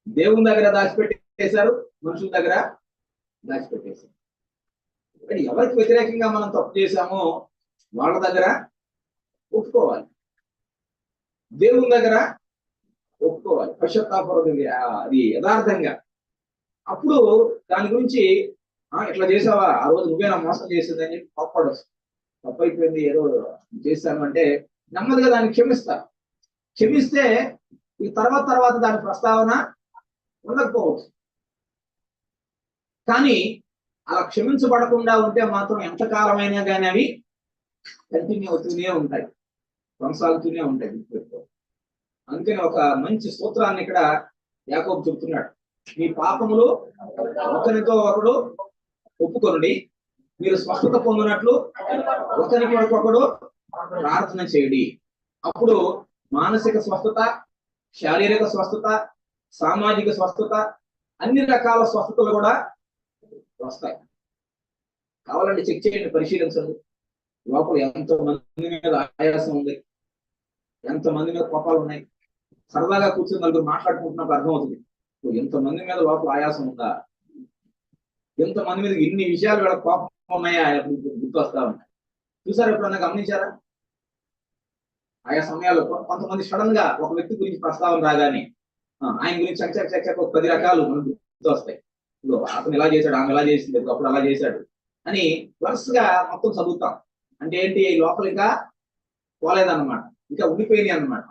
దేవుని దగ్గర దాచిపెట్టేశారు, మనుషుల దగ్గర దాచిపెట్టేశారు. కానీ ఎవరికి వ్యతిరేకంగా మనం తప్పు చేశామో వాళ్ళ దగ్గర ఒప్పుకోవాలి. దేవుని దగ్గర ఒప్పుకోవాలి, పశ్చాత్తాపూర్వకంగా, అది యథార్థంగా. అప్పుడు దాని గురించి ఇట్లా చేసావా, ఆ రోజు నువ్వేనా మోసం చేసిందని చెప్పి కోప్పడొచ్చు. తప్పు అయిపోయింది, ఏదో చేశాను అంటే నెమ్మదిగా దాన్ని క్షమిస్తా. క్షమిస్తే ఈ తర్వాత దాని ప్రస్తావన ఉండకపోవచ్చు. కానీ అలా క్షమించబడకుండా ఉంటే మాత్రం ఎంతకాలమైనా కానీ అవి కంటిన్యూ అవుతూనే ఉంటాయి, కొనసాగుతూనే ఉంటాయి. అందుకని ఒక మంచి సూత్రాన్ని ఇక్కడ యాకోబు చెప్తున్నాడు. మీ పాపములు ఒకరితో ఒకడు ఒప్పుకొనుడి, మీరు స్వస్థత పొందినట్లు ఒకరికి ఒకడు ప్రార్థన చేయడి. అప్పుడు మానసిక స్వస్థత, శారీరక స్వస్థత, సామాజిక స్వస్థత, అన్ని రకాల స్వస్థతలు కూడా వస్తాయి. కావాలంటే చెక్ చేయండి, పరిశీలించండి. లోపల ఎంతో మంది మీద ఆయాసం ఉంది, ఎంతమంది మీద కోపాలు ఉన్నాయి. సరదాగా కూర్చొని నలుగురు మాట్లాడుకుంటున్నప్పుడు అర్థమవుతుంది ఎంతమంది మీద లోపల ఆయాసం ఉందా, ఎంతమంది మీద ఇన్ని విషయాలు వీళ్ళ కోపం ఉన్నాయా గుర్తు వస్తా ఉన్నాయి. చూసారా, ఎప్పుడన్నా గమనించారా? ఆయా సమయాల్లో కొంతమంది సడన్ గా ఒక వ్యక్తి గురించి ప్రస్తావన రాగానే ఆయన గురించి చక్క 10 రకాలు మనకు గుర్తు వస్తాయి. అతను ఎలా చేశాడు, ఆమె ఎలా చేసింది, అప్పుడు అలా చేశాడు అని వరుసగా మొత్తం చదువుతాం. అంటే ఏంటి, లోపల ఇంకా పోలేదన్నమాట, ఇంకా ఉండిపోయినాయి అన్నమాట.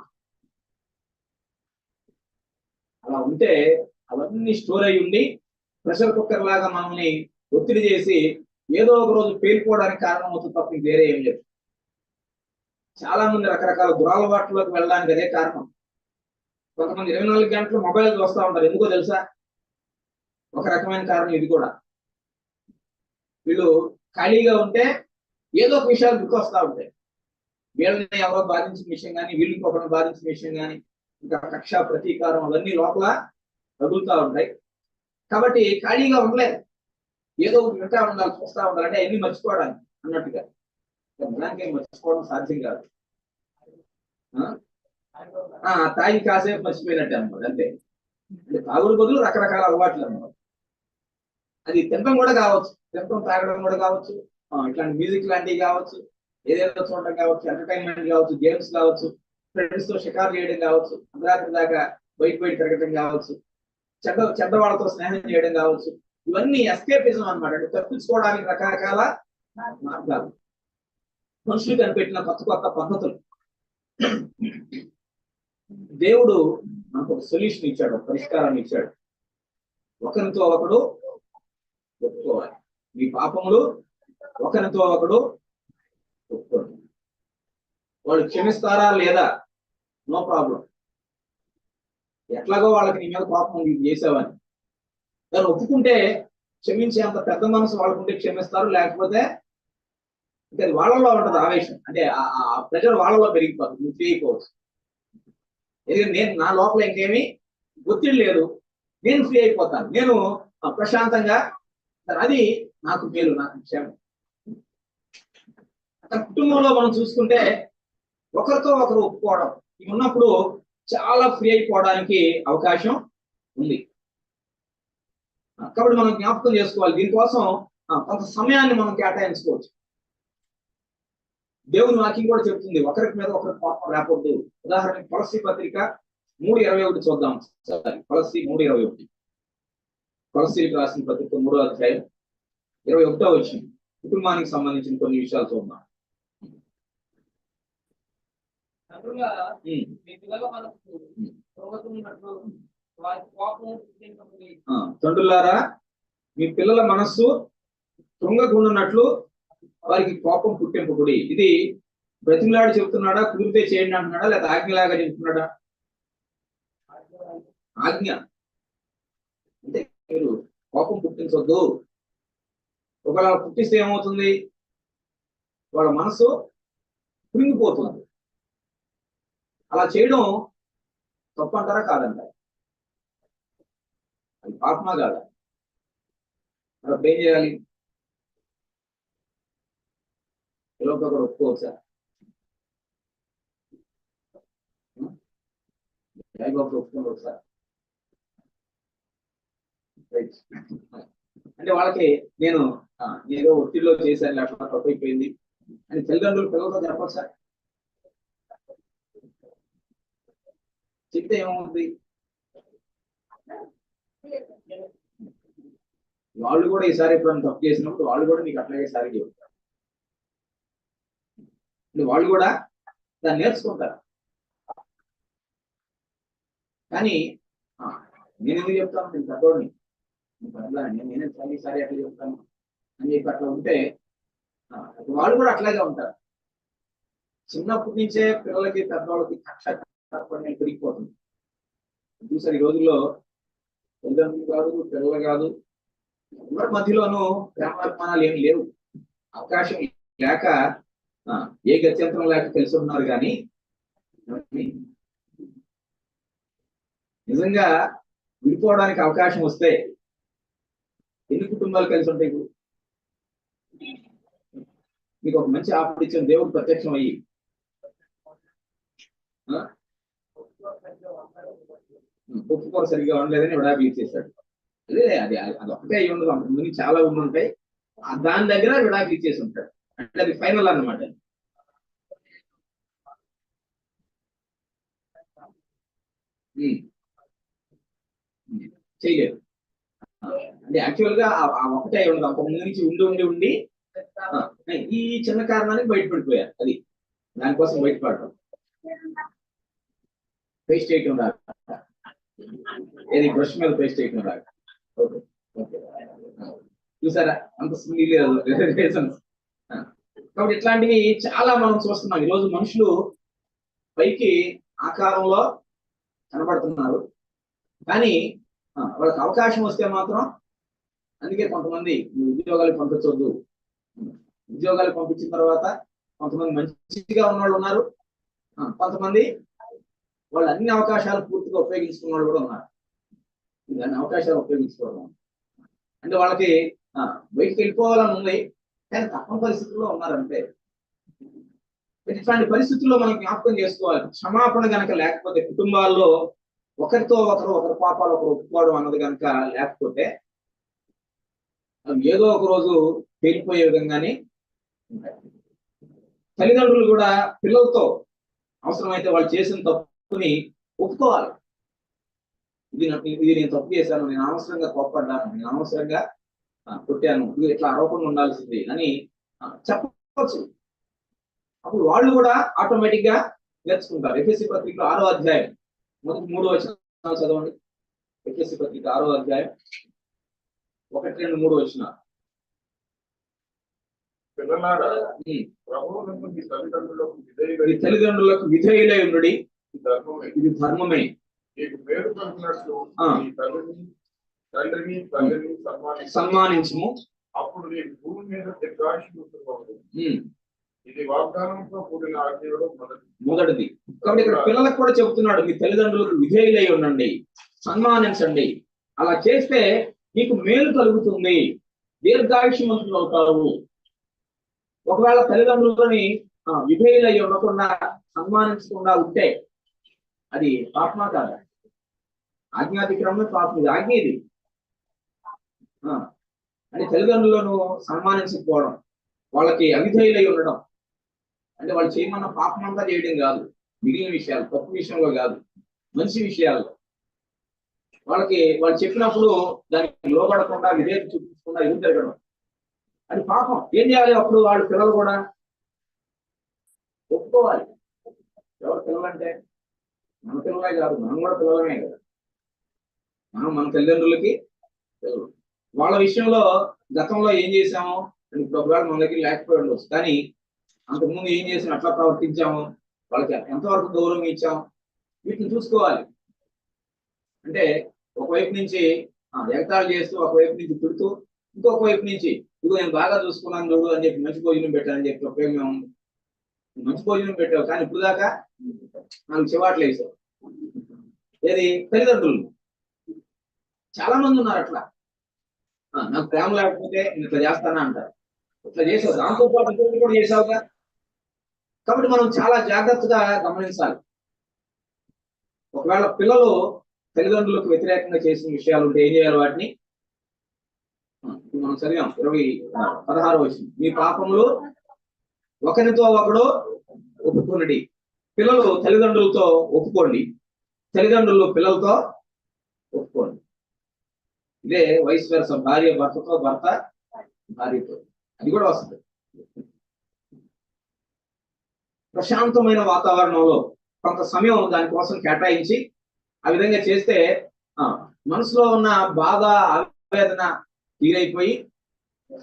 అలా ఉంటే అవన్నీ స్టోర్ అయి ఉండి ప్రెషర్ కుక్కర్ లాగా మనల్ని ఒత్తిడి చేసి ఏదో ఒక రోజు పేలిపోవడానికి కారణం అవుతుంది తప్ప వేరే ఏం లేదు. చాలా మంది రకరకాల దురలవాట్లోకి వెళ్ళడానికి అదే కారణం. కొంతమంది 24 గంటలు మొబైల్ చూస్తూ ఉంటారు. ఎందుకో తెలుసా? ఒక రకమైన కారణం ఇది కూడా. వీళ్ళు ఖాళీగా ఉంటే ఏదో ఒక విషయాలు గుర్తొస్తా ఉంటాయి. వీళ్ళని ఎవరో బాధించిన విషయం కానీ, వీళ్ళకి ఒకరిని బాధించిన విషయం కానీ, ఇంకా కక్ష, ప్రతీకారం అవన్నీ లోపల తగులుతూ ఉంటాయి. కాబట్టి ఖాళీగా ఉండలేదు, ఏదో ఒకటి వింటా ఉండాలి, చూస్తూ ఉండాలి. అంటే అన్ని మర్చిపోవడానికి అన్నట్టుగా. నిజానికి మర్చిపోవడం సాధ్యం కాదు. తాగి కాసేపు మర్చిపోయినట్టు అనమాట, అంతే. అంటే తాగుడు బదులు రకరకాల అలవాట్లు అన్నమాట. అది తినడం కూడా కావచ్చు, తినడం తాగడం కూడా కావచ్చు, ఇట్లాంటి మ్యూజిక్ లాంటివి కావచ్చు, ఏదైనా చూడటం కావచ్చు, ఎంటర్టైన్మెంట్ కావచ్చు, గేమ్స్ కావచ్చు, ఫ్రెండ్స్ తో షికారు చేయడం కావచ్చు, అర్ధరాత్రి దాకా బయట తిరగడం కావచ్చు, చెడ్డ వాళ్ళతో స్నేహం చేయడం కావచ్చు. ఇవన్నీ ఎస్కేపిజం అన్నమాట. అంటే తప్పించుకోవడానికి రకరకాల మార్గాలు, మనుషులు కనిపెట్టిన కొత్త పద్ధతులు. దేవుడు మనకు ఒక సొల్యూషన్ ఇచ్చాడు, ఒక పరిష్కారాన్ని ఇచ్చాడు. ఒకరితో ఒకడు ఒప్పుకోవాలి. మీ పాపములు ఒకరితో ఒకడు ఒప్పుకోండి. వాళ్ళు క్షమిస్తారా లేదా, నో ప్రాబ్లం. ఎట్లాగో వాళ్ళకి నీ మీద పాపం చేసావని దాన్ని ఒప్పుకుంటే, క్షమించే అంత పెద్ద మనసు వాళ్ళకుంటే క్షమిస్తారు. లేకపోతే ఇంకా వాళ్ళలో ఉంటుంది ఆవేశం, అంటే ఆ ప్రెషర్ వాళ్ళలో పెరిగిపోతుంది, నువ్వు ఫ్రీ అయిపోవచ్చు. ఎందుకంటే నా లోపల ఇంకేమీ ఒత్తిడి లేదు, నేను ఫ్రీ అయిపోతాను, నేను ప్రశాంతంగా, అది నాకు మేలు, నాకు క్షేమం. కుటుంబంలో మనం చూసుకుంటే ఒకరితో ఒకరు ఒప్పుకోవడం ఇవి ఉన్నప్పుడు చాలా ఫ్రీ అయిపోవడానికి అవకాశం ఉంది. కాబట్టి మనం జ్ఞాపకం చేసుకోవాలి. దీనికోసం కొంత సమయాన్ని మనం కేటాయించుకోవచ్చు. దేవుని వాక్యం కూడా చెప్తుంది, ఒకరికి మీద ఒకరికి కోపం రాకూడదు. ఉదాహరణకి కొలస్సీ పత్రిక 3:21 చూద్దాం. కొలస్సీ 3:21, కొలస్సీకి రాసిన పత్రిక 3వ అధ్యాయం 21వ వచనం, కుటుంబానికి సంబంధించిన కొన్ని విషయాలు చూద్దాం. తండ్రులారా, మీ పిల్లల మనస్సు కృంగకుండునట్లు వారికి కోపం పుట్టింపకుడి. ఇది బ్రతిమలాడి చెప్తున్నాడా, కుదిరితే చేయండి అంటున్నాడా, లేదా ఆజ్ఞలాగా చెప్తున్నాడా? ఆజ్ఞ. అంటే మీరు కోపం పుట్టించొద్దు. ఒకవేళ పుట్టిస్తే ఏమవుతుంది, వాళ్ళ మనసు కృంగిపోతుంది. అలా చేయడం తప్పంటారా కాదంటారా? అది పాపమా కాదా? అప్పుడు ఏం చేయాలి? ఒకరు ఒప్పుకోవచ్చా? ఒప్పుకోవచ్చా? అంటే వాళ్ళకి నేను ఏదో ఒత్తిడిలో చేశాను, లేకపోతే తప్పు అయిపోయింది అని తల్లిదండ్రులు పిల్లలతో చెప్పచ్చా? చెప్తే ఏమవుతుంది? వాళ్ళు కూడా ఈసారి ఎప్పుడైనా తప్పు చేసినప్పుడు వాళ్ళు కూడా నీకు అట్లాగే సారి చెబుతారు. వాళ్ళు కూడా దాన్ని నేర్చుకుంటారు. కానీ నేను ఎందుకు చెప్తాను, నేను పెద్దోడిని, నేనే సారి అట్లా చెప్తాను అని చెప్పి అట్లా ఉంటే వాళ్ళు కూడా అట్లాగే ఉంటారు. చిన్నప్పటి నుంచే పిల్లలకి పెద్దవాళ్ళకి కక్ష పెరిగిపోతుంది. చూసారు ఈ రోజుల్లో తల్లిదండ్రులు కాదు, పిల్లలు కాదు, ఎవరి మధ్యలోనూ ప్రేమాభిమానాలు ఏమి లేవు. అవకాశం లేక ఏ గత్యంతరం లేక కలిసి ఉన్నారు. కానీ నిజంగా విడిపోవడానికి అవకాశం వస్తే ఎన్ని కుటుంబాలు కలిసి ఉంటాయి? మీకు ఒక మంచి ఆఫర్ ఇచ్చిన దేవుడు ప్రత్యక్షం అయ్యి ఒప్పుకోరు సరిగ్గా ఉండలేదని విడాకులు ఇచ్చేసాడు. అదే అది ఒకటే అయ్యి ఉండదు, అంతకుముందు చాలా ఉండి ఉంటాయి. దాని దగ్గర విడాకులు ఇచ్చేసి ఉంటాడు. అంటే అది ఫైనల్ అన్నమాట. చేయలేదు. అంటే యాక్చువల్ గా ఒకటే అయి ఉండదు, అంతకు ముందు నుంచి ఉండి ఈ చిన్న కారణానికి బయటపడిపోయారు. అది దానికోసం బయటపడటం, పేస్ట్ చేయటం రాక, ఏది బ్రష్ మీద పేస్ట్ చేయటం రాక. ఓకే ఓకే, చూసారా అంత రీజన్స్. కాబట్టి ఇట్లాంటివి చాలా మనం చూస్తున్నాం. ఈరోజు మనుషులు పైకి ఆకారంలో కనబడుతున్నారు, కానీ వాళ్ళకి అవకాశం వస్తే మాత్రం, అందుకే కొంతమంది ఉద్యోగాలు పంపించవద్దు, ఉద్యోగాలు పంపించిన తర్వాత కొంతమంది మంచిగా ఉన్న వాళ్ళు ఉన్నారు, కొంతమంది వాళ్ళు అన్ని అవకాశాలు పూర్తిగా ఉపయోగించుకున్న వాళ్ళు కూడా ఉన్నారు. అన్ని అవకాశాలు ఉపయోగించుకోవడం అంటే వాళ్ళకి బయటికి వెళ్ళిపోవాలని ఉంది, కానీ తప్పని పరిస్థితుల్లో ఉన్నారంటే. ఇట్లాంటి పరిస్థితుల్లో మనం జ్ఞాపకం చేసుకోవాలి. క్షమాపణ కనుక లేకపోతే, కుటుంబాల్లో ఒకరితో ఒకరి పాపాలు ఒకరు ఒప్పుకోవడం అన్నది కనుక లేకపోతే, ఏదో ఒక రోజు పేలిపోయే విధంగానే ఉంటాయి. తల్లిదండ్రులు కూడా పిల్లలతో అవసరమైతే వాళ్ళు చేసిన తప్పుని ఒప్పుకోవాలి. ఇది నేను తప్పు చేశాను, నేను అనవసరంగా కోప్పడ్డాను, నేను అనవసరంగా కొట్టాను, ఇది ఇట్లా ఆరోపణ ఉండాల్సింది అని చెప్పవచ్చు. అప్పుడు వాళ్ళు కూడా ఆటోమేటిక్ గా నేర్చుకుంటారు. ఎఫ్ఎస్సి పత్రికలో 6వ అధ్యాయం మొదటి 3 వచనాలు చదవండి. ఎఫ్ఎస్సి పత్రిక 6వ అధ్యాయం 1, 2, 3 వచనాలు. తల్లిదండ్రులకు విధేయులై ఉండుడి, ఇది ధర్మమే. సన్మానించము, అప్పుడు నీ భూమి మీద ఇది వాగ్దానంతో కూడిన ఆజ్ఞలో మొదటిది. కాబట్టి ఇక్కడ పిల్లలకు కూడా చెబుతున్నాడు, మీ తల్లిదండ్రులకు విధేయులై ఉండండి, సన్మానించండి. అలా చేస్తే నీకు మేలు కలుగుతుంది, దీర్ఘాయుష్యవంతులు అవుతారు. ఒకవేళ తల్లిదండ్రులని విధేయులై ఉండకుండా సన్మానించకుండా ఉంటే అది పాపమా కాదా? ఆజ్ఞాతిక్రమమే పాపం, ఇది ఆజ్ఞ. ఇది అంటే తల్లిదండ్రులను సన్మానించకపోవడం, వాళ్ళకి అవిధేయులై ఉండడం అంటే వాళ్ళు చేయమన్న పాపం అంతా చేయడం కాదు, మిగిలిన విషయాలు, తప్పు విషయంలో కాదు, మంచి విషయాల్లో వాళ్ళు చెప్పినప్పుడు దానికి లోబడకుండా విధేయత చూపించకుండా ఎదురు తిరగడం అది పాపం. ఏం చేయాలి? అప్పుడు వాళ్ళు పిల్లలు కూడా ఒప్పుకోవాలి. ఎవరు పిల్లలంటే మన పిల్లలే కాదు, మనం కూడా పిల్లలమే కదా. మనం మన తల్లిదండ్రులకి పిల్లలు. వాళ్ళ విషయంలో గతంలో ఏం చేసామో ఇప్పుడు ఒకవేళ మన దగ్గర లేకపోయి ఉండవచ్చు, కానీ అంతకుముందు ఏం చేసాం, అట్లా ప్రవర్తించాము, వాళ్ళకి ఎంతవరకు గౌరవం ఇచ్చాం, వీటిని చూసుకోవాలి. అంటే ఒకవైపు నుంచి ఎగతాళి చేస్తూ, ఒకవైపు నుంచి తిడుతూ, ఇంకొక వైపు నుంచి ఇదిగో నేను బాగా చూసుకున్నాను చూడు అని చెప్పి మంచి భోజనం పెట్టానని చెప్పి ఉపయోగం ఉంది. మంచి భోజనం పెట్టావు, కానీ ఇప్పుడు దాకా నాకు చివాట్లు వేసావు. ఏది? తల్లిదండ్రులు. చాలా మంది ఉన్నారు అట్లా. నాకు ప్రేమ లేకపోతే నేను ఇట్లా చేస్తానా అంటారు. ఇట్లా చేసావు, దాంతో పాటు ఇంకొకటి కూడా చేసావుగా. కాబట్టి మనం చాలా జాగ్రత్తగా గమనించాలి. ఒకవేళ పిల్లలు తల్లిదండ్రులకు వ్యతిరేకంగా చేసిన విషయాలు ఉంటే ఏం చేయాలి? వాటిని మనం చదివాం 16వ వచనం, మీ పాపములు ఒకరితో ఒకడు ఒప్పుకొనుడి. పిల్లలు తల్లిదండ్రులతో ఒప్పుకోండి, తల్లిదండ్రులు పిల్లలతో ఒప్పుకోండి. ఇదే వయసు వెరస, భార్య భర్తతో, భర్త భార్యతో, అది కూడా వస్తుంది. ప్రశాంతమైన వాతావరణంలో కొంత సమయం దానికోసం కేటాయించి ఆ విధంగా చేస్తే మనసులో ఉన్న బాధ, ఆవేదన తీరైపోయి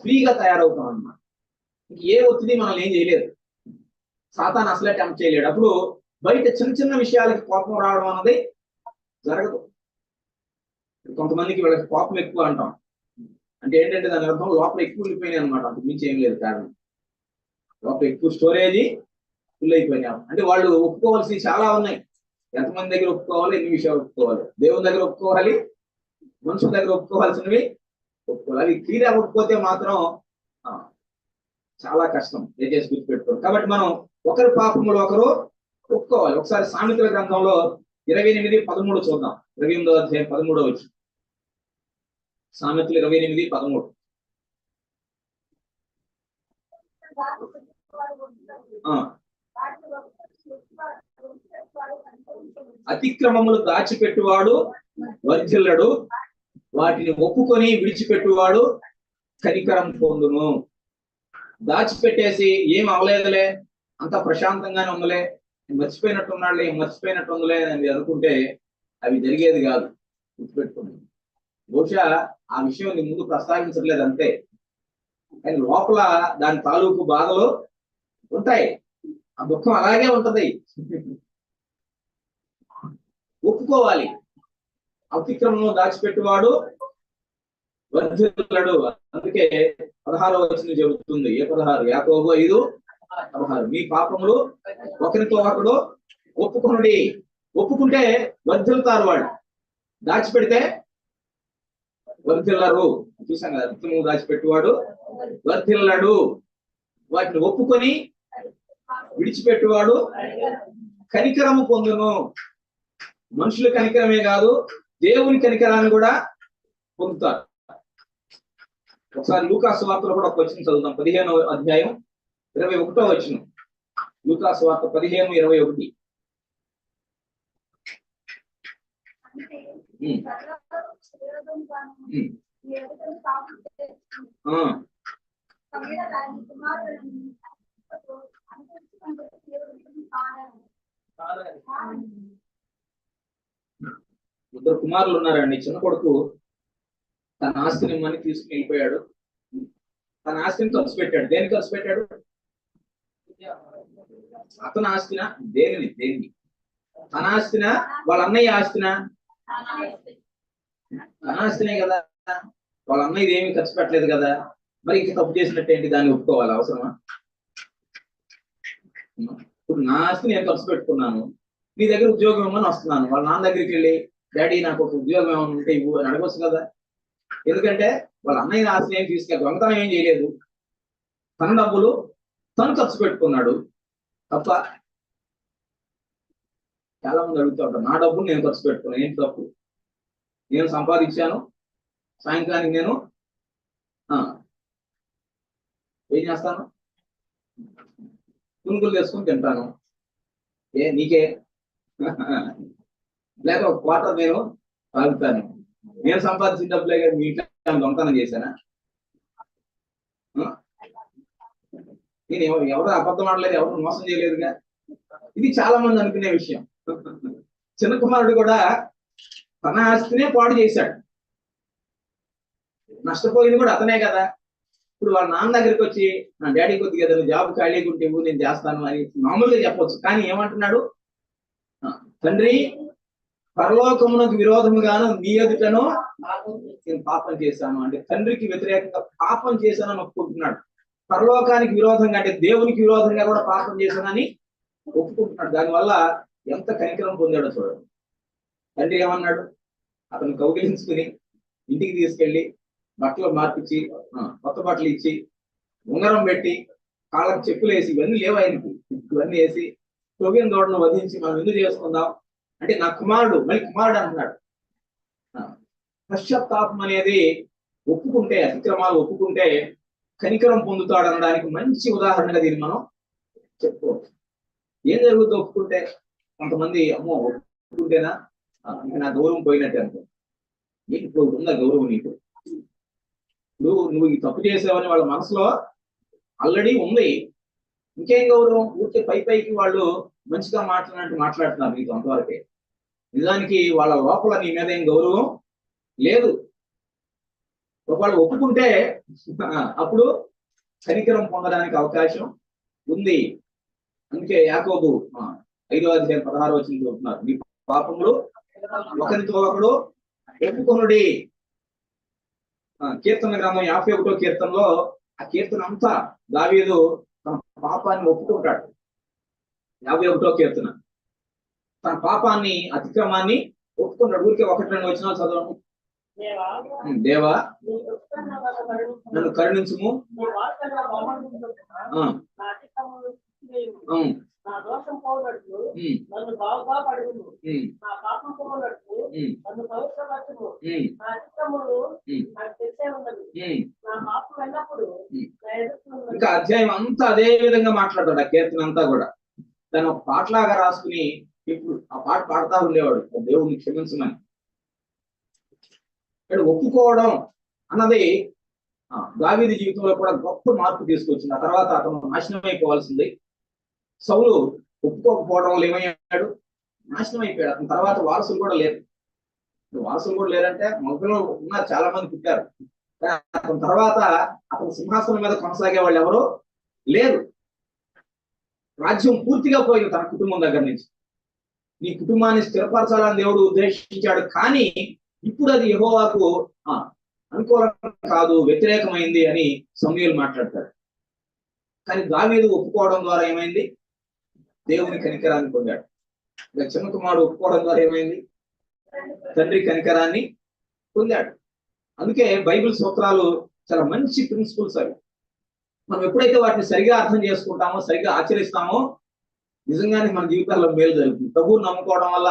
ఫ్రీగా తయారవుతాం అన్నమాట. ఏ ఒత్తిడి మనల్ని ఏం చేయలేదు, సాతాను అసలే టెంప్ట్ చేయలేడు. అప్పుడు బయట చిన్న చిన్న విషయాలకి కోపం రావడం అన్నది జరగదు. కొంతమందికి వీళ్ళకి కోపం ఎక్కువ అంటాం, అంటే ఏంటంటే దాని అర్థం లోపల ఎక్కువ ఉండిపోయినాయి అనమాట, అంతకు మించి ఏం లేదు కారణం. లోపల ఎక్కువ స్టోరేజీ ఫుల్ అయిపోయినాం. అంటే వాళ్ళు ఒప్పుకోవాల్సి చాలా ఉన్నాయి. ఎంతమంది దగ్గర ఒప్పుకోవాలి, ఎన్ని విషయాలు ఒప్పుకోవాలి, దేవుని దగ్గర ఒప్పుకోవాలి, మనుషుల దగ్గర ఒప్పుకోవాల్సినవి ఒప్పుకోవాలి. అవి క్లియర్ అవ్వకపోతే మాత్రం చాలా కష్టం, దయచేసి గుర్తుపెట్టుకోవాలి. కాబట్టి మనం ఒకరి పాపములు ఒకరు ఒప్పుకోవాలి. ఒకసారి సామెతల గ్రంథంలో 28:13 చూద్దాం. 28వ అధ్యాయం 13వ వచనం. సామెతలు 28:13. అతిక్రమములు దాచిపెట్టువాడు వర్ధిల్లడు, వాటిని ఒప్పుకొని విడిచిపెట్టువాడు కనికరం పొందును. దాచిపెట్టేసి ఏం అవలేదులే, అంత ప్రశాంతంగానే ఉందలే, మర్చిపోయినట్టున్నాడులే, మర్చిపోయినట్టుందిలే అని అనుకుంటే అవి జరిగేది కాదు. గుర్తుపెట్టుకోండి. బహుశా ఆ విషయం నీ ముందు ప్రస్తావించట్లేదు అంతే, కానీ లోపల దాని తాలూకు బాధలు ఉంటాయి, ఆ దుఃఖం అలాగే ఉంటది. ఒప్పుకోవాలి. అతిక్రమము దాచిపెట్టువాడు వర్ధిల్లడు. అందుకే 16వ వచనం చెబుతుంది. ఏ 16? యాకోబు 5:16. మీ పాపములు ఒకరితో ఒకడు ఒప్పుకొనుడి. ఒప్పుకుంటే వర్ధిల్లుతారు వాళ్ళు, దాచిపెడితే వర్ధిల్లరు. చూసాం కదా, అతిక్రమము దాచిపెట్టువాడు వర్ధిల్లడు, వాటిని ఒప్పుకొని విడిచిపెట్టువాడు కనికరము పొందును. మనుషుల కనికరమే కాదు, దేవుని కనికరాన్ని కూడా పొందుతారు. ఒకసారి లూకా సువార్తలో కూడా ఒక వచనం చదువుతాం. 15వ అధ్యాయం 21వ వచనం. లూకా సువార్త 15:21. ఇద్దరు కుమారులు ఉన్నారండి. చిన్న కొడుకు తన ఆస్తిని ఇమ్మని తీసుకుని వెళ్ళిపోయాడు. తన ఆస్తిని ఖర్చు పెట్టాడు. దేనికి ఖర్చు పెట్టాడు? అతని ఆస్తినా? దేనిని? తన ఆస్తినా, వాళ్ళ అన్నయ్య ఆస్తినా? తన ఆస్తినే కదా, వాళ్ళ అన్నయ్య ఏమి ఖర్చు పెట్టలేదు కదా, మరి ఇంక తప్పు చేసినట్టేంటి? దాన్ని ఒప్పుకోవాలి, అవసరమా? ఇప్పుడు నా ఆస్తి నేను ఖర్చు పెట్టుకున్నాను, నీ దగ్గర ఉద్యోగం ఇవ్వమని వస్తున్నాను. వాళ్ళ నాన్న దగ్గరికి వెళ్ళి, డాడీ నాకు ఒక ఉద్యోగం ఏమైనా ఉంటే ఇవ్వు అని అడగొచ్చు కదా. ఎందుకంటే వాళ్ళ అన్నయ్య ఆస్తిని ఏం తీసుకెళ్ళి దొంగతనం ఏం చేయలేదు, తన డబ్బులు తను ఖర్చు పెట్టుకున్నాడు తప్ప. చాలా మంది అడుగుతూ ఉంటారు, నా డబ్బులు నేను ఖర్చు పెట్టుకున్నాను, ఏంటి తప్పు? నేను సంపాదించాను, సాయంకాలానికి నేను ఏం చేస్తాను? పునుగులు చేసుకుని తింటాను. నీకే? లేక ఒక క్వార్టర్ నేను తాగుతాను. నేను సంపాదించిన డబ్బులే కదా, మీ ఇంట్లో దొంగతనం చేశానా? నేను ఎవరు అబద్ధం ఆడలేదు, ఎవరు మోసం చేయలేదుగా. ఇది చాలా మంది అనుకునే విషయం. చిన్న కుమారుడు కూడా తన ఆస్తినే పాడు చేశాడు, నష్టపోయింది కూడా అతనే కదా. ఇప్పుడు వాళ్ళ నాన్న దగ్గరికి వచ్చి, నా డాడీ కొద్దిగా ఏదైనా జాబ్ ఖాళీగా ఉంటే ఇవ్వు, నేను చేస్తాను అని మామూలుగా చెప్పొచ్చు. కానీ ఏమంటున్నాడు? తండ్రి, పరలోకమునకు విరోధముగాను నీ ఎదుటను నేను పాపం చేశాను. అంటే తండ్రికి వ్యతిరేకంగా పాపం చేశానని ఒప్పుకుంటున్నాడు. పరలోకానికి విరోధంగా, అంటే దేవునికి విరోధంగా కూడా పాపం చేశానని ఒప్పుకుంటున్నాడు. దానివల్ల ఎంత కనికరం పొందాడో చూడండి. తండ్రి ఏమన్నాడు? అతను కౌగిలించుకుని ఇంటికి తీసుకెళ్లి బట్టలు మార్పించి, కొత్త బట్టలు ఇచ్చి, ఉంగరం పెట్టి, కాళ్ళకు చెప్పులు వేసి, ఇవన్నీ లేవు ఆయనకి, ఇవన్నీ వేసి, తొగిన దూడను వధించి మనం ఎందుకు చేసుకుందాం అంటే, నా కుమారుడు, మళ్ళీ కుమారుడు అంటున్నాడు. పశ్చాత్తాపం అనేది ఒప్పుకుంటే, అతిక్రమాలు ఒప్పుకుంటే కనికరం పొందుతాడు అనడానికి మంచి ఉదాహరణగా దీన్ని మనం చెప్పుకోవచ్చు. ఏం జరుగుతుందో ఒప్పుకుంటే? కొంతమంది, అమ్మో ఒప్పుకుంటేనా ఇంకా నా గౌరవం పోయినట్టే అనుకో. నీకు ఇప్పుడు ఉన్న గౌరవం నీకు, నువ్వు ఈ తప్పు చేసావని వాళ్ళ మనసులో ఆల్రెడీ ఉంది. ఇంకేం గౌరవం? ఊరికే పైకి వాళ్ళు మంచిగా మాట్లాడినట్టు మాట్లాడుతున్నారు నీకు అంతవరకే. నిజానికి వాళ్ళ లోపల నీ మీద ఏం గౌరవం లేదు. ఒకవేళ ఒప్పుకుంటే అప్పుడు కనికరం పొందడానికి అవకాశం ఉంది. అందుకే యాకోబు 5:16 చెబుతున్నారు, నీ పాపములు ఒకరితో ఒకడు ఒప్పుకొనుడి. కీర్తన గ్రంథం 51వ కీర్తనలో ఆ కీర్తన అంతా దావీదు తన పాపాన్ని ఒప్పుకుంటాడు. 51వ కీర్తన తన పాపాన్ని, అతిక్రమాన్ని ఒప్పుకుంటాడు. ఊరికే 1-2 వచనాలు చదవము. దేవా నన్ను కరుణించుము, నా దోషం పోగొట్టు, నన్ను బాగా పడును, నా పాపం పోగొట్టు, నన్ను పవిత్రపరచుము, నా అతిక్రమములు నాకు తెలిసే ఉన్నది, నా పాపం వెళ్ళప్పుడు నా ఎదుర్కొన్నది. ఇంకా అధ్యాయం అంతా అదే విధంగా మాట్లాడతాడు. ఆ కీర్తన అంతా కూడా తను ఒక పాటలాగా రాసుకుని ఇప్పుడు ఆ పాట పాడుతూ ఉండేవాడు, దేవుడిని క్షమించమని. ఇక్కడ ఒప్పుకోవడం అన్నది దావీదు జీవితంలో కూడా గొప్ప మార్పు తీసుకొచ్చింది. ఆ తర్వాత అతను నాశనం అయిపోవాల్సింది. సౌలు ఒప్పుకోకపోవడం వల్ల ఏమయ్యాడు? నాశనం అయిపోయాడు. అతని తర్వాత వారసులు కూడా లేరు. వారసులు కూడా లేరంటే మగలో ఉన్నారు, చాలా మంది పుట్టారు. అతని తర్వాత అతని సింహాసనం మీద కొనసాగే వాళ్ళు ఎవరు లేరు. రాజ్యం పూర్తిగా పోయింది తన కుటుంబం దగ్గర నుంచి. నీ కుటుంబాన్ని స్థిరపరచాలని దేవుడు ఉద్దేశించాడు, కానీ ఇప్పుడు అది యెహోవాకు అనుకూలం కాదు, వ్యతిరేకమైంది అని సమూయేలు మాట్లాడతాడు. కానీ దావీదు ఒప్పుకోవడం ద్వారా ఏమైంది? దేవుని కనికరాన్ని పొందాడు. ఇక చిన్న కుమారుడు ఒప్పుకోవడం ద్వారా ఏమైంది? తండ్రి కనికరాన్ని పొందాడు. అందుకే బైబిల్ సూత్రాలు చాలా మంచి ప్రిన్సిపల్స్ అవి. మనం ఎప్పుడైతే వాటిని సరిగా అర్థం చేసుకుంటామో, సరిగా ఆచరిస్తామో, నిజంగానే మన జీవితాల్లో మేలు జరుగుతుంది. ప్రభువుని నమ్ముకోవడం వల్ల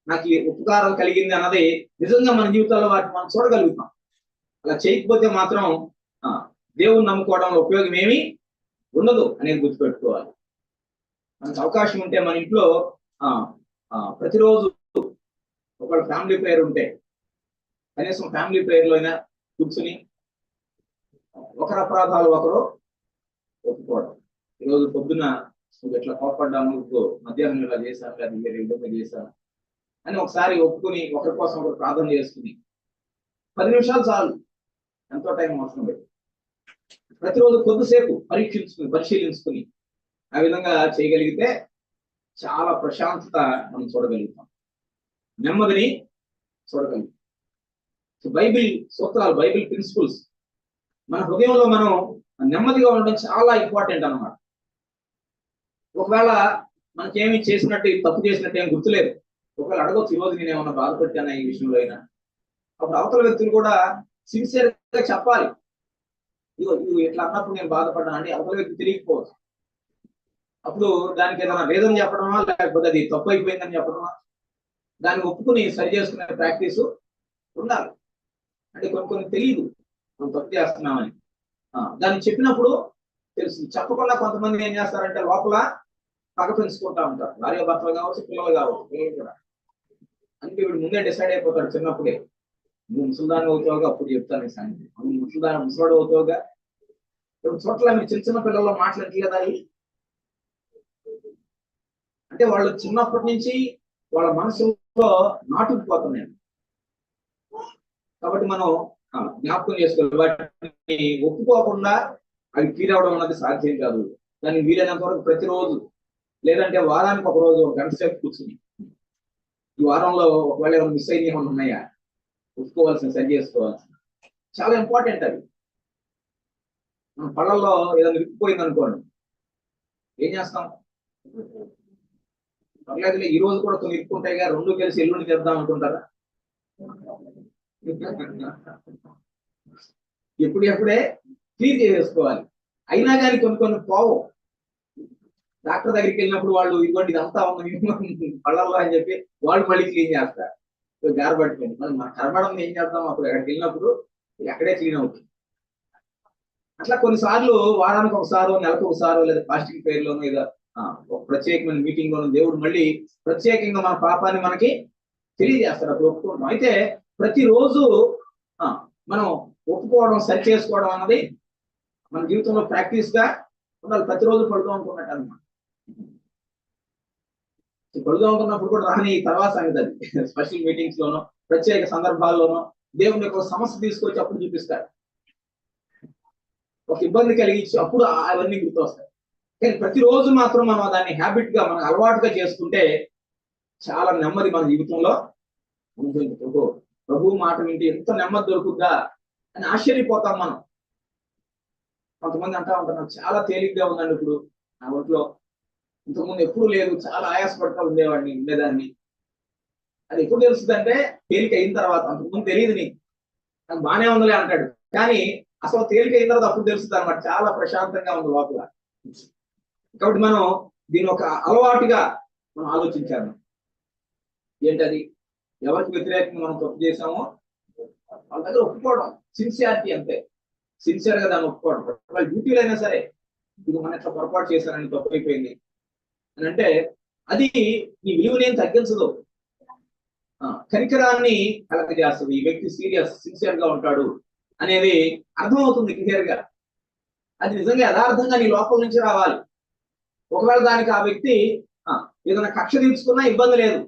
నాకు ఈ ఉపకారం కలిగింది అన్నది నిజంగా మన జీవితాల్లో వాటిని మనం చూడగలుగుతాం. అలా చేయకపోతే మాత్రం దేవుని నమ్ముకోవడంలో ఉపయోగం ఏమీ ఉండదు అనేది గుర్తుపెట్టుకోవాలి. మనకు అవకాశం ఉంటే మన ఇంట్లో ప్రతిరోజు ఒక ఫ్యామిలీ ప్రేయర్ ఉంటే, కనీసం ఫ్యామిలీ ప్రేయర్లో అయినా కూర్చుని ఒకరి అపరాధాలు ఒకరు ఒప్పుకోవడం. ఈరోజు పొద్దున నువ్వు ఎట్లా కోపడ్డాను, మధ్యాహ్నం ఇలా చేశాను, లేదా వేరే విధంగా చేశాను అని ఒకసారి ఒప్పుకుని ఒకరి కోసం ఒకరు ప్రార్థన చేసుకుని 10 నిమిషాలు చాలు, ఎంతో టైం అవసరం లేదు. ప్రతిరోజు కొద్దిసేపు పరిశీలించుకుని ఆ విధంగా చేయగలిగితే చాలా ప్రశాంతత మనం చూడగలుగుతాం, నెమ్మదిని చూడగలుగుతాం. బైబిల్ సూత్రాలు, బైబిల్ ప్రిన్సిపల్స్ మన హృదయంలో మనం నెమ్మదిగా ఉండడం చాలా ఇంపార్టెంట్ అన్నమాట. ఒకవేళ మనకేమి చేసినట్టు, తప్పు చేసినట్టు ఏం గుర్తులేదు, ఒకవేళ అడగొచ్చు, ఈరోజు నేను ఏమన్నా బాధపడ్డానా ఈ విషయంలో అయినా, అప్పుడు అవతల వ్యక్తులు కూడా సిన్సియర్ గా చెప్పాలి. ఇదిగో ఇట్లా అన్నప్పుడు నేను బాధపడ్డానండి, అవతల వ్యక్తి తెలియకపోవచ్చు. అప్పుడు దానికి ఏదైనా రీజన్ చెప్పడమా, లేకపోతే అది తప్పు అయిపోయిందని చెప్పడమా, దాన్ని ఒప్పుకుని సరి చేసుకునే ప్రాక్టీస్ ఉండాలి. అంటే కొన్ని తెలియదు మనం తప్పు చేస్తున్నామని, దాన్ని చెప్పినప్పుడు తెలుసు. చెప్పకుండా కొంతమంది ఏం చేస్తారంటే లోపల పగ పెంచుకుంటా ఉంటారు, భార్య భర్తలు కావచ్చు, పిల్లలు కావచ్చు, పిల్లలు కూడా. అందుకే వీడు ముందే డిసైడ్ అయిపోతాడు చిన్నప్పుడే, నువ్వు ముసలిదాన్ని అవుతావుగా, అప్పుడు చెప్తాను ఈ సంగతి, నువ్వు ముసలాడు అవుతావుగా. ఇప్పుడు చోట్ల మీరు చిన్న పిల్లల్లో మాట్లాడట్లేదా? అంటే వాళ్ళు చిన్నప్పటి నుంచి వాళ్ళ మనసులో నాటుకుపోతున్నాయి. కాబట్టి మనం జ్ఞాపకం చేసుకోవాలి, వాటిని ఒప్పుకోకుండా అవి తీరవడం అన్నది సాధ్యం కాదు. దాన్ని వీలైనంత వరకు ప్రతిరోజు, లేదంటే వారానికి ఒక రోజు, ఒక గంట సేపు కూర్చుని, ఈ వారంలో ఒకవేళ ఏమైనా మిస్ అయిన ఏమైనా ఉన్నాయా ఒప్పుకోవాల్సిన, సరి చేసుకోవాల్సిన, చాలా ఇంపార్టెంట్ అవి. మన పళ్ళల్లో ఏదైనా విరిగిపోయింది అనుకోండి, ఏం చేస్తాం? పర్లేదులే, ఈ రోజు కూడా కొన్ని ఇరుక్కుంటాయిగా, రెండు కలిసి ఎల్లుండి చేద్దాం అనుకుంటారా? ఎప్పుడే క్లీన్ చేసేసుకోవాలి. అయినా కానీ కొన్ని పోవు. డాక్టర్ దగ్గరికి వెళ్ళినప్పుడు వాళ్ళు ఇదిగోండి ఇదంతా ఉంది పళ్ళల్లో అని చెప్పి వాళ్ళు మళ్ళీ క్లీన్ చేస్తారు. గార పట్టుకొని మన కనబడం ఏం చేద్దాం, అప్పుడు అక్కడికి వెళ్ళినప్పుడు అక్కడే క్లీన్ అవుతుంది. అట్లా కొన్నిసార్లు వారానికి ఒకసారో, నెలకు ఒకసారో, లేదా ఫాస్టింగ్ ప్రేయర్లోనో, ఏదో ఒక ప్రత్యేకమైన మీటింగ్ లోనో దేవుడు మళ్ళీ ప్రత్యేకంగా మన పాపాన్ని మనకి తెలియజేస్తాడు, అప్పుడు ఒప్పుకుంటాం. అయితే ప్రతిరోజు మనం ఒప్పుకోవడం, సరి చేసుకోవడం అన్నది మన జీవితంలో ప్రాక్టీస్ గా ఉండాలి. ప్రతిరోజు పడుతూ అనుకున్నట్టు అనమాట. పడుతూ అనుకున్నప్పుడు కూడా రాని తర్వాత సంగతి అది. స్పెషల్ మీటింగ్స్ లోనో ప్రత్యేక సందర్భాల్లోనో దేవుని యొక్క సమస్య తీసుకొచ్చి అప్పుడు చూపిస్తాడు, ఒక ఇబ్బంది కలిగించి అప్పుడు అవన్నీ గుర్తు వస్తాయి. కానీ ప్రతిరోజు మాత్రం మనం దాన్ని హ్యాబిట్ గా, మనం అలవాటుగా చేసుకుంటే చాలా నెమ్మది మన జీవితంలో ఉంటుంది. ప్రభు మాట వింటే ఎంత నెమ్మది దొరుకుద్దా అని ఆశ్చర్యపోతాం మనం. కొంతమంది అంటా ఉంటారు, నాకు చాలా తేలిగ్గా ఉందండి ఇప్పుడు నా ఒంట్లో, ఇంతకుముందు ఎప్పుడు లేదు, చాలా ఆయాసపడతా ఉండేదాన్ని. అది ఎప్పుడు తెలుస్తుంది అంటే తేలిక అయిన తర్వాత. అంతకుముందు తెలియదు నీకు, నాకు బాగానే ఉందిలే అంటాడు, కానీ అసలు తేలిక అయిన తర్వాత అప్పుడు తెలుస్తుంది అనమాట, చాలా ప్రశాంతంగా ఉంది లోపల. కాబట్టి మనం దీని ఒక అలవాటుగా మనం ఆలోచించాము. ఏంటది? ఎవరికి వ్యతిరేకంగా మనం తప్పు చేసామో వాళ్ళ దగ్గర ఒప్పుకోవడం, సిన్సియారిటీ అంతే. సిన్సియర్ గా దాన్ని ఒప్పుకోవడం. వాళ్ళ డ్యూటీలు అయినా సరే, ఇది మన ఇట్లా పొరపాటు చేశానని, తప్పు అయిపోయింది అని అంటే అది నీ విలువనేం తగ్గించదు, కనికరాన్ని కలగజేస్తుంది. ఈ వ్యక్తి సీరియస్, సిన్సియర్ గా ఉంటాడు అనేది అర్థమవుతుంది క్లియర్ గా. అది నిజంగా యథార్థంగా నీ లోపల నుంచి రావాలి. ఒకవేళ దానికి ఆ వ్యక్తి ఏదైనా కక్ష తీర్చుకున్నా ఇబ్బంది లేదు.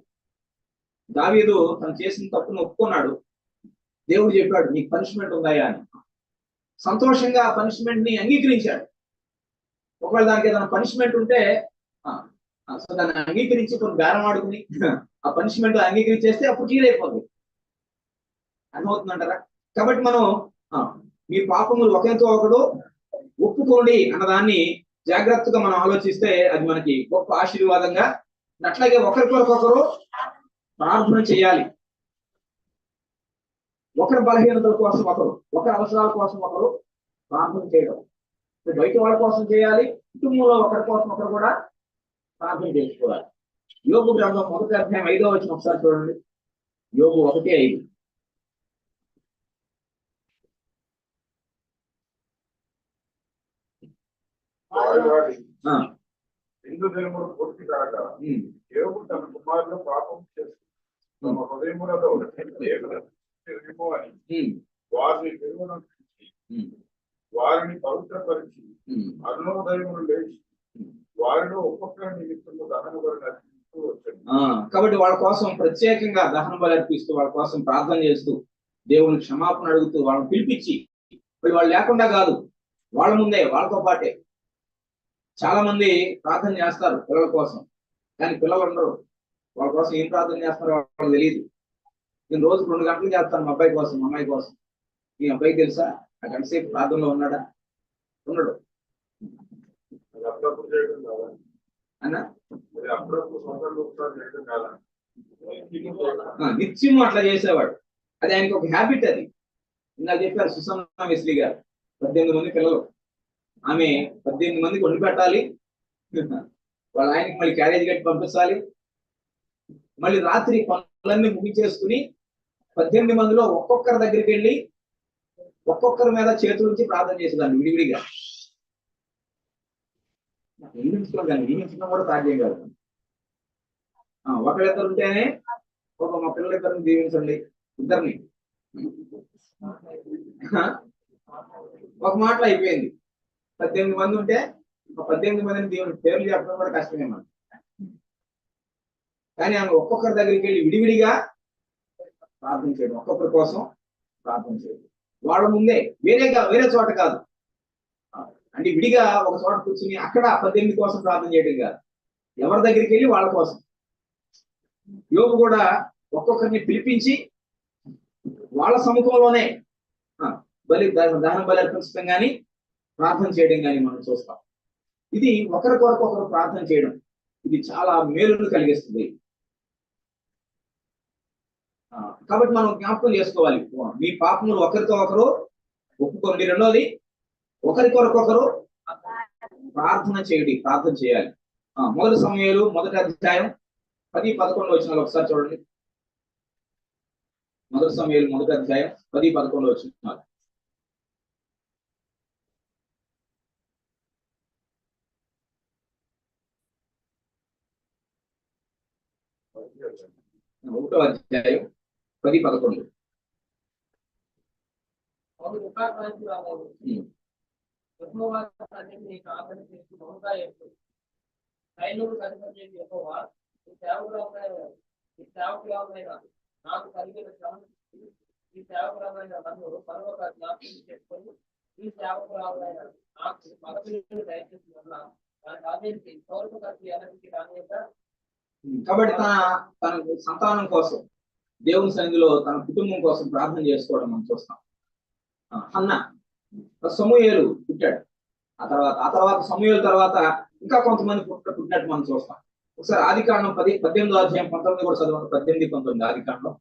దావీదు తను చేసిన తప్పును ఒప్పుకున్నాడు, దేవుడు చెప్పాడు నీకు పనిష్మెంట్ ఉందాయా అని. సంతోషంగా ఆ పనిష్మెంట్ ని అంగీకరించాడు. ఒకవేళ దానికి ఏదైనా పనిష్మెంట్ ఉంటే సో దాన్ని అంగీకరించి కొన్ని బేరం ఆడుకుని ఆ పనిష్మెంట్ అంగీకరించేస్తే అప్పుడు క్లియర్ అయిపోతుంది. అర్థమవుతుందంటారా? కాబట్టి మనం మీ పాపములు ఒకరితో ఒకడు ఒప్పుకోండి అన్నదాన్ని జాగ్రత్తగా మనం ఆలోచిస్తే అది మనకి గొప్ప ఆశీర్వాదంగా. అట్లాగే ఒకరికొకరు ప్రార్థన చేయాలి. ఒకరి బలహీనతల కోసం ఒకరు, ఒకరి అవసరాల కోసం ఒకరు ప్రార్థన చేయడం. బయట వాళ్ళ కోసం చేయాలి, కుటుంబంలో ఒకరి కోసం ఒకరు కూడా ప్రార్థన చేసుకోవాలి. యోబు గ్రంథం 1వ అధ్యాయం 5వ వచనం ఒకసారి చూడండి. యోబు 1:5. హిందూ దినములు పూర్తి కాక యోబు తన కుమారులు పాపం చేస్తూ తమ హృదయములలో అని వారిని నిర్మూలించి వారిని పవిత్రపరిచి అరుణోదయములు లేచి వారిలో ఒక్కొక్క నిమిత్తము దహన బలి అర్పిస్తూ వచ్చాడు. కాబట్టి వాళ్ళ కోసం ప్రత్యేకంగా దహన బలి అర్పిస్తూ, వాళ్ళ కోసం ప్రార్థన చేస్తూ, దేవుని క్షమాపణ అడుగుతూ, వాళ్ళని పిలిపించి, వాళ్ళు లేకుండా కాదు, వాళ్ళ ముందే, వాళ్ళతో పాటే. చాలా మంది ప్రార్థన చేస్తారు పిల్లల కోసం, కానీ పిల్లలు ఉండరు. వాళ్ళ కోసం ఏం ప్రార్థన చేస్తారో వాళ్ళకి తెలియదు. నేను రోజు 2 గంటలు చేస్తాను మా అబ్బాయి కోసం, మా అమ్మాయి కోసం. మీ అబ్బాయి తెలుసా ఆ గంట సేపు ప్రార్థనలో ఉన్నాడా? ఉండడు. అప్పుడప్పుడు చేయడం కాదా అన్నా? అప్పుడప్పుడు సొంత చేయడం కాదా? నిత్యం అట్లా చేసేవాడు. అది ఆయనకి ఒక హ్యాబిట్. అది ఇందాక చెప్పారు సుసన్న వెస్లీ గారు, 18 మంది పిల్లలు, ఆమె 18 మందికి వండి పెట్టాలి, వాళ్ళ ఆయనకి మళ్ళీ క్యారేజ్ కట్టి పంపించాలి, మళ్ళీ రాత్రి పనులన్నీ ముగించేసుకుని 18 మందిలో ఒక్కొక్కరి దగ్గరికి వెళ్ళి ఒక్కొక్కరి మీద చేతుల నుంచి ప్రార్థన చేసేదాన్ని విడివిడిగా. ఈవెంట్స్లో కానీ ఈవెంట్స్లో కూడా సాధ్యం కాదు. ఒకరిద్దరు ఉంటేనే మా పిల్లలిద్దరిని దీవించండి, ఇద్దరిని ఒక మాటలో అయిపోయింది. 18 మంది ఉంటే 18 మందిని దేవుని పేర్లు చెప్పడం కూడా కష్టమే మనం. కానీ ఆమె ఒక్కొక్కరి దగ్గరికి వెళ్ళి విడివిడిగా ప్రార్థన చేయడం, ఒక్కొక్కరి కోసం ప్రార్థన చేయడం, వాళ్ళ ముందే, వేరే చోట కాదు. అంటే విడిగా ఒక చోట కూర్చుని అక్కడ 18 కోసం ప్రార్థన చేయడం కాదు, ఎవరి దగ్గరికి వెళ్ళి వాళ్ళ కోసం. యోబు కూడా ఒక్కొక్కరిని పిలిపించి వాళ్ళ సముఖంలోనే దహన బలి అర్పించడం కానీ ప్రార్థన చేయడం కానీ మనం చూస్తాం. ఇది ఒకరి కొరకు ఒకరు ప్రార్థన చేయడం, ఇది చాలా మేలును కలిగిస్తుంది. కాబట్టి మనం జ్ఞాపకం చేసుకోవాలి, మీ పాపములు ఒకరితో ఒకరు ఒప్పుకోండి. రెండోది, ఒకరి కొరకొకరు ప్రార్థన చేయాలి. 1 సమూయేలు 1వ అధ్యాయం 10-11 వచనాలు ఒకసారి చూడండి. 1 సమూయేలు 1వ అధ్యాయం 10-11 వచనాలు. 1వ అధ్యాయం 10-11. నాకు కలిగిన ఈ సేవకురాలైన నన్ను పర్వత జ్ఞాపకం చేసుకొని ఈ సేవకురాలైన నాకు మగపిల్లలు దయచేసి వల్ల దానికి ఆదేశించి పౌరుకు కలిసి ఎనర్జీకి రానియక. కాబట్టి తన సంతానం కోసం దేవుని సన్నిధిలో తన కుటుంబం కోసం ప్రార్థన చేసుకోవడం మనం చూస్తాం. హన్నా సమూయేలు పుట్టాడు. ఆ తర్వాత సమూయేలు తర్వాత ఇంకా కొంతమంది పుట్టినట్టు మనం చూస్తాం. ఒకసారి ఆదికాండం 18వ అధ్యాయం 19 కూడా చదవండి. 18-19 ఆదికాండం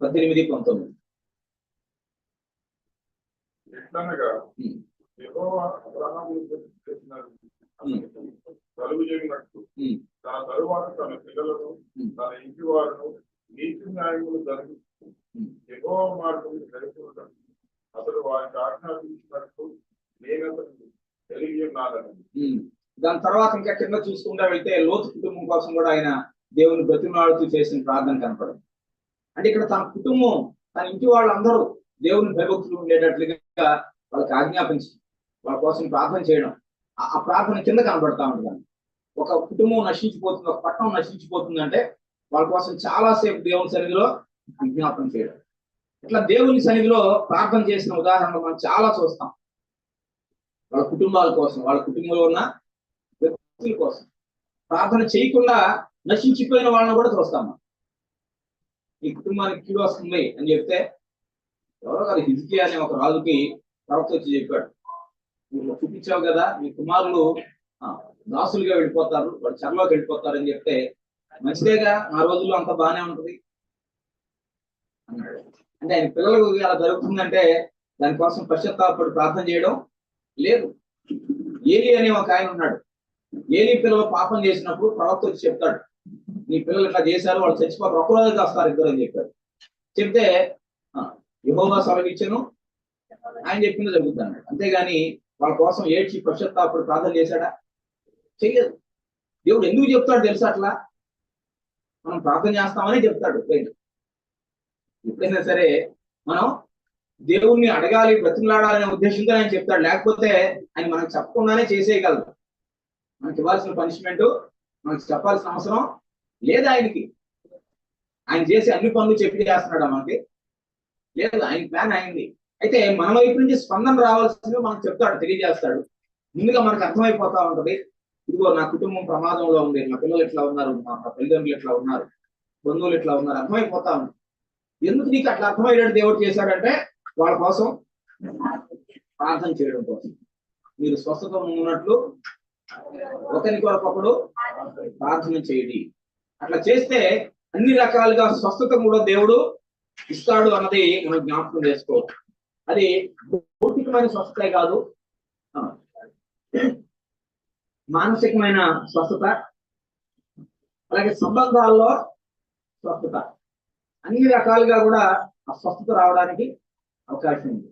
18-19. ఎట్లనగా యెహోవా అబ్రహాముకు చేసిన కలుగు చేయనట్టు తన తరువాత తన పిల్లలను తన ఇంటి వారును నీతి న్యాయములు జరిగి యెహోవా మార్గం నడుపుకుంటాడు. అతడు వారికి ఆజ్ఞాపించినట్టు నేను అతను తెలియజేయనాలని. దాని తర్వాత ఇంకా కింద చూసుకుంటా వెళ్తే లోతు కుటుంబం కోసం కూడా ఆయన దేవుని బ్రతిమాడుతూ చేసిన ప్రార్థన కనపడదు. అంటే ఇక్కడ తన కుటుంబం, తన ఇంటి వాళ్ళందరూ దేవుని భయభక్తులు ఉండేటట్లుగా వాళ్ళకి ఆజ్ఞాపించి వాళ్ళ కోసం ప్రార్థన చేయడం, ఆ ప్రార్థన కింద కనబడతా ఉంటుంది. ఒక కుటుంబం నశించిపోతుంది, ఒక పట్టణం నశించిపోతుంది అంటే వాళ్ళ కోసం చాలాసేపు దేవుని సన్నిధిలో విజ్ఞాపన చేయడం. ఇట్లా దేవుని సన్నిధిలో ప్రార్థన చేసిన ఉదాహరణలు మనం చాలా చూస్తాం. వాళ్ళ కుటుంబాల కోసం, వాళ్ళ కుటుంబంలో ఉన్న వ్యక్తుల కోసం ప్రార్థన చేయకుండా నశించిపోయిన వాళ్ళని కూడా చూస్తాం. ఈ కుటుంబానికి కీడు వస్తుంది అని చెప్తే ఎవరో గారు హిజ్కియా అనే ఒక రాజుకి ప్రవక్త వచ్చి చెప్పాడు, నువ్వు చూపించావు కదా మీ కుమారులు దాసులుగా వెళ్ళిపోతారు, వాళ్ళు చెరలోకి వెళ్ళిపోతారు అని చెప్తే, మంచిదేగా ఆ రోజుల్లో అంత బాగానే ఉంటుంది అన్నాడు. అంటే ఆయన పిల్లలకు అలా జరుగుతుందంటే దానికోసం పశ్చాత్తాపడి ప్రార్థన చేయడం లేదు. ఏలి అనే ఒక ఆయన ఉన్నాడు. ఏలి పిల్లలు పాపం చేసినప్పుడు ప్రవక్త వచ్చి చెప్తాడు, నీ పిల్లలు ఇట్లా చేశారు, వాళ్ళు చచ్చిపోతారు, ఒక రోజు వస్తారు ఇద్దరు అని చెప్పాడు. చెప్తే యెహోవా సెలవిచ్చెను, ఆయన చెప్పింది జరుగుతాడు. అంతేగాని వాళ్ళ కోసం ఏడ్చి పశ్చాత్తాపడి ప్రార్థన చేశాడా? చెయ్యదు. దేవుడు ఎందుకు చెప్తాడు తెలుసా? అట్లా మనం ప్రార్థన చేస్తామని చెప్తాడు. ఎప్పుడైనా సరే మనం దేవుణ్ణి అడగాలి, బ్రతిమలాడాలనే ఉద్దేశంతో ఆయన చెప్తాడు. లేకపోతే ఆయన మనకు చెప్పకుండానే చేసేయగలరు. మనకి ఇవ్వాల్సిన పనిష్మెంట్ మనకి చెప్పాల్సిన అవసరం లేదు ఆయనకి. ఆయన చేసి అన్ని పనులు చెప్పి చేస్తున్నాడు మనకి? లేదు, ఆయన ప్లాన్ అయింది. అయితే మన వైపు నుంచి స్పందన రావాల్సింది మనకు చెప్తాడు, తెలియజేస్తాడు. ముందుగా మనకు అర్థమైపోతా ఉంటది, ఇదిగో నా కుటుంబం ప్రమాదంలో ఉంది, నా పిల్లలు ఎట్లా ఉన్నారు, మా తల్లిదండ్రులు ఎట్లా ఉన్నారు, బంధువులు ఎట్లా ఉన్నారు, అర్థమైపోతా ఉంది. ఎందుకు నీకు అట్లా అర్థమయ్యేటట్టు దేవుడు చేశాడంటే వాళ్ళ కోసం ప్రార్థన చేయడం కోసం. మీరు స్వస్థత ఉన్నట్లు ఒకరికొకరు ప్రార్థన చేయండి. అట్లా చేస్తే అన్ని రకాలుగా స్వస్థత కూడా దేవుడు ఇస్తాడు అన్నది మనం జ్ఞాపకం చేసుకోవచ్చు. అది భౌతికమైన స్వస్థతే కాదు, మానసికమైన స్వస్థత, అలాగే సంబంధాల్లో స్వస్థత, అన్ని రకాలుగా కూడా ఆ స్వస్థత రావడానికి అవకాశం ఉంది.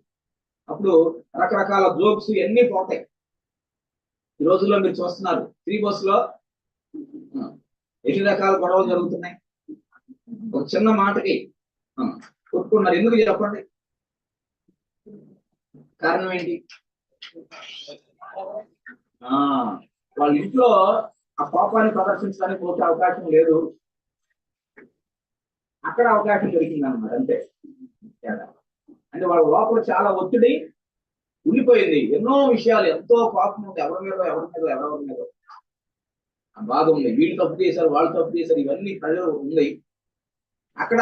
అప్పుడు రకరకాల జోక్స్ ఇవన్నీ పోతాయి. ఈ రోజుల్లో మీరు చూస్తున్నారు, ఫ్రీ బస్సులో ఎన్ని రకాల గొడవలు జరుగుతున్నాయి. ఒక చిన్న మాటకి కొట్టుకున్నారు. ఎందుకు చెప్పండి? కారణం ఏంటి? వాళ్ళ ఇంట్లో ఆ కోపాన్ని ప్రదర్శించడానికి పోతే అవకాశం లేదు, అక్కడ అవకాశం దొరికింది అన్నమాట. అంతే. అంటే వాళ్ళ లోపల చాలా ఒత్తిడి ఉండిపోయింది. ఎన్నో విషయాలు, ఎంతో కోపం ఉంది, ఎవరి మీద బాధ ఉంది. వీళ్ళు తప్పు చేశారు, వాళ్ళు తప్పు చేశారు, ఇవన్నీ ప్రజలు ఉంది. అక్కడ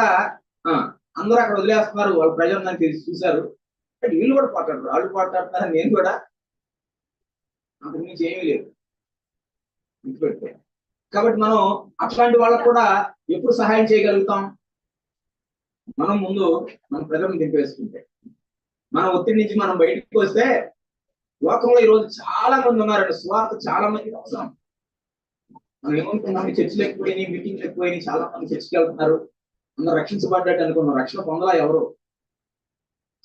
అందరూ అక్కడ వదిలేస్తున్నారు, వాళ్ళు ప్రజలు నాకు చూశారు, వీళ్ళు కూడా పాటాడుతారు, వాళ్ళు పాటాడుతున్నారు, నేను కూడా, అంతకు మించి ఏమీ లేదు. కాబట్టి మనం అట్లాంటి వాళ్ళకు కూడా ఎప్పుడు సహాయం చేయగలుగుతాం? మనం ముందు మన ప్రజలను దింపేసుకుంటే, మన ఒత్తిడి నుంచి మనం బయటకు వస్తే. లోకంలో ఈరోజు చాలా మంది ఉన్నారండి, స్వార్థ చాలా మంది అవసరం. మనం ఏమనుకున్నాం, చర్చలు ఎక్కువైనాయి, మీటింగ్లు ఎక్కువైనాయి, చాలా మంది చర్చకి వెళ్తున్నారు, అందరూ రక్షించబడ్డట్టు అనుకున్నాం. రక్షణ పొందలా ఎవరు?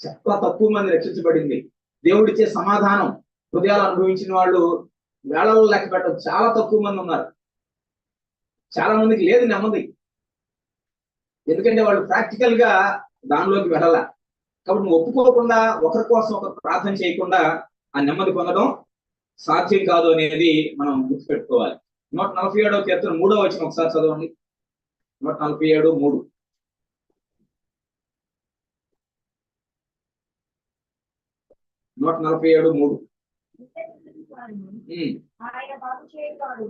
చాలా తక్కువ మంది రక్షించబడింది. దేవుడిచ్చే సమాధానం హృదయాలు అనుభవించిన వాళ్ళు వేళల్లో లెక్క పెట్టదు, చాలా తక్కువ మంది ఉన్నారు. చాలా మందికి లేదు నెమ్మది. ఎందుకంటే వాళ్ళు ప్రాక్టికల్ గా దానిలోకి వెళ్ళాల. కాబట్టి నువ్వు ఒప్పుకోకుండా ఒకరి కోసం ఒకరు ప్రార్థన చేయకుండా ఆ నెమ్మది పొందడం సాధ్యం కాదు అనేది మనం గుర్తుపెట్టుకోవాలి. 147వ కీర్తన 3వ వచనం ఒకసారి చదవండి. 147:3. 147:3. ఆయన బాగు చేయగలడు.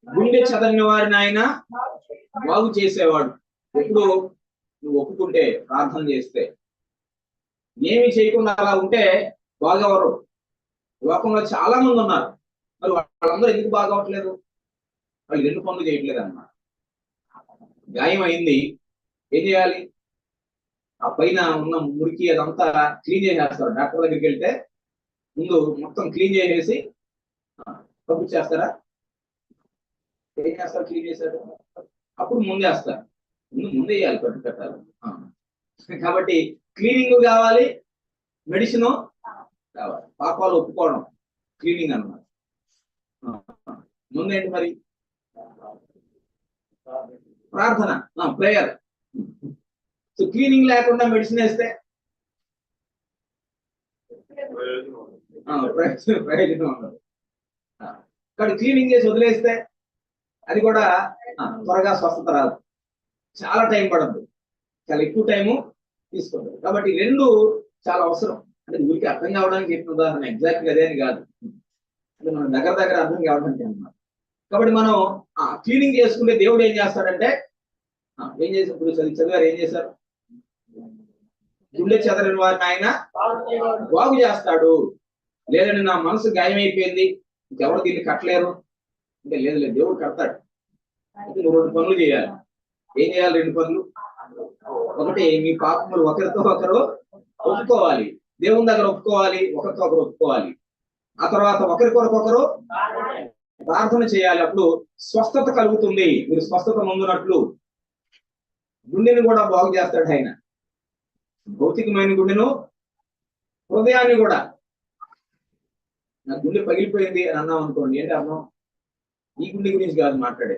గుండె చదవని వారిని ఆయన బాగు చేసేవాడు. ఎప్పుడు నువ్వు ఒప్పుకుంటే, ప్రార్థన చేస్తే. ఏమి చేయకుండా అలా ఉంటే బాగెవరు? లోకంలో చాలా మంది ఉన్నారు, మరి వాళ్ళందరూ ఎందుకు బాగవట్లేదు? వాళ్ళు 2 పనులు చేయట్లేదు అన్నమాట. గాయం అయింది, ఏం చేయాలి? ఆ పైన ఉన్న మురికి అదంతా క్లీన్ చేసేస్తారు. డాక్టర్ దగ్గరికి వెళ్తే ముందు మొత్తం క్లీన్ చేసేసి పంపించేస్తారా? ఏం చేస్తారు? క్లీన్ చేశారు, అప్పుడు ముందేస్తారు. ముందే వేయాలి, పట్టు కట్టాలి. కాబట్టి క్లీనింగ్ కావాలి, మెడిసిన్ కావాలి. పాపాలు ఒప్పుకోవడం క్లీనింగ్ అన్నమాట. ముందేంటి మరి? ప్రార్థన, ప్రేయర్. సో క్లీనింగ్ లేకుండా మెడిసిన్ వేస్తే ప్రయోజనం ఉండదు. కానీ క్లీనింగ్ చేసి వదిలేస్తే అది కూడా త్వరగా స్వస్థత రాదు, చాలా టైం పడద్దు, చాలా ఎక్కువ టైము తీసుకుంటుంది. కాబట్టి 2 చాలా అవసరం. అంటే ఊరికి అర్థం కావడానికి చెప్పిన ఉదాహరణ, ఎగ్జాక్ట్గా అదే అని కాదు, అంటే మనం దగ్గర అర్థం కావడానికి అన్నమాట. కాబట్టి మనం క్లీనింగ్ చేసుకుంటే దేవుడు ఏం చేస్తాడంటే, ఏం చేసి ఇప్పుడు చదివారు, ఏం చేశారు? గుండె చెదరని వారిని ఆయన బాగు చేస్తాడు. లేదండి నా మనసు గాయమైపోయింది, ఇంకెవరు దీన్ని కట్టలేరు అంటే, లేదు దేవుడు కడతాడు. నువ్వు 2 పనులు చేయాలి. ఏం చేయాలి? 2 పనులు. ఒకటి, మీ పాపములు ఒకరితో ఒకరు ఒప్పుకోవాలి, దేవుని దగ్గర ఒప్పుకోవాలి, ఒకరితో ఒకరు ఒప్పుకోవాలి. ఆ తర్వాత ఒకరి కొరకొకరు ప్రార్థన చేయాలి. అప్పుడు స్వస్థత కలుగుతుంది. మీరు స్వస్థత పొందినట్లు గుండెని కూడా బాగు చేస్తాడు ఆయన. భౌతికమైన గుండెను, హృదయాన్ని కూడా. నా గుండె పగిలిపోయింది అని అన్నాం అనుకోండి, ఏంటి అర్థం? ఈ గుండె గురించి కాదు మాట్లాడే,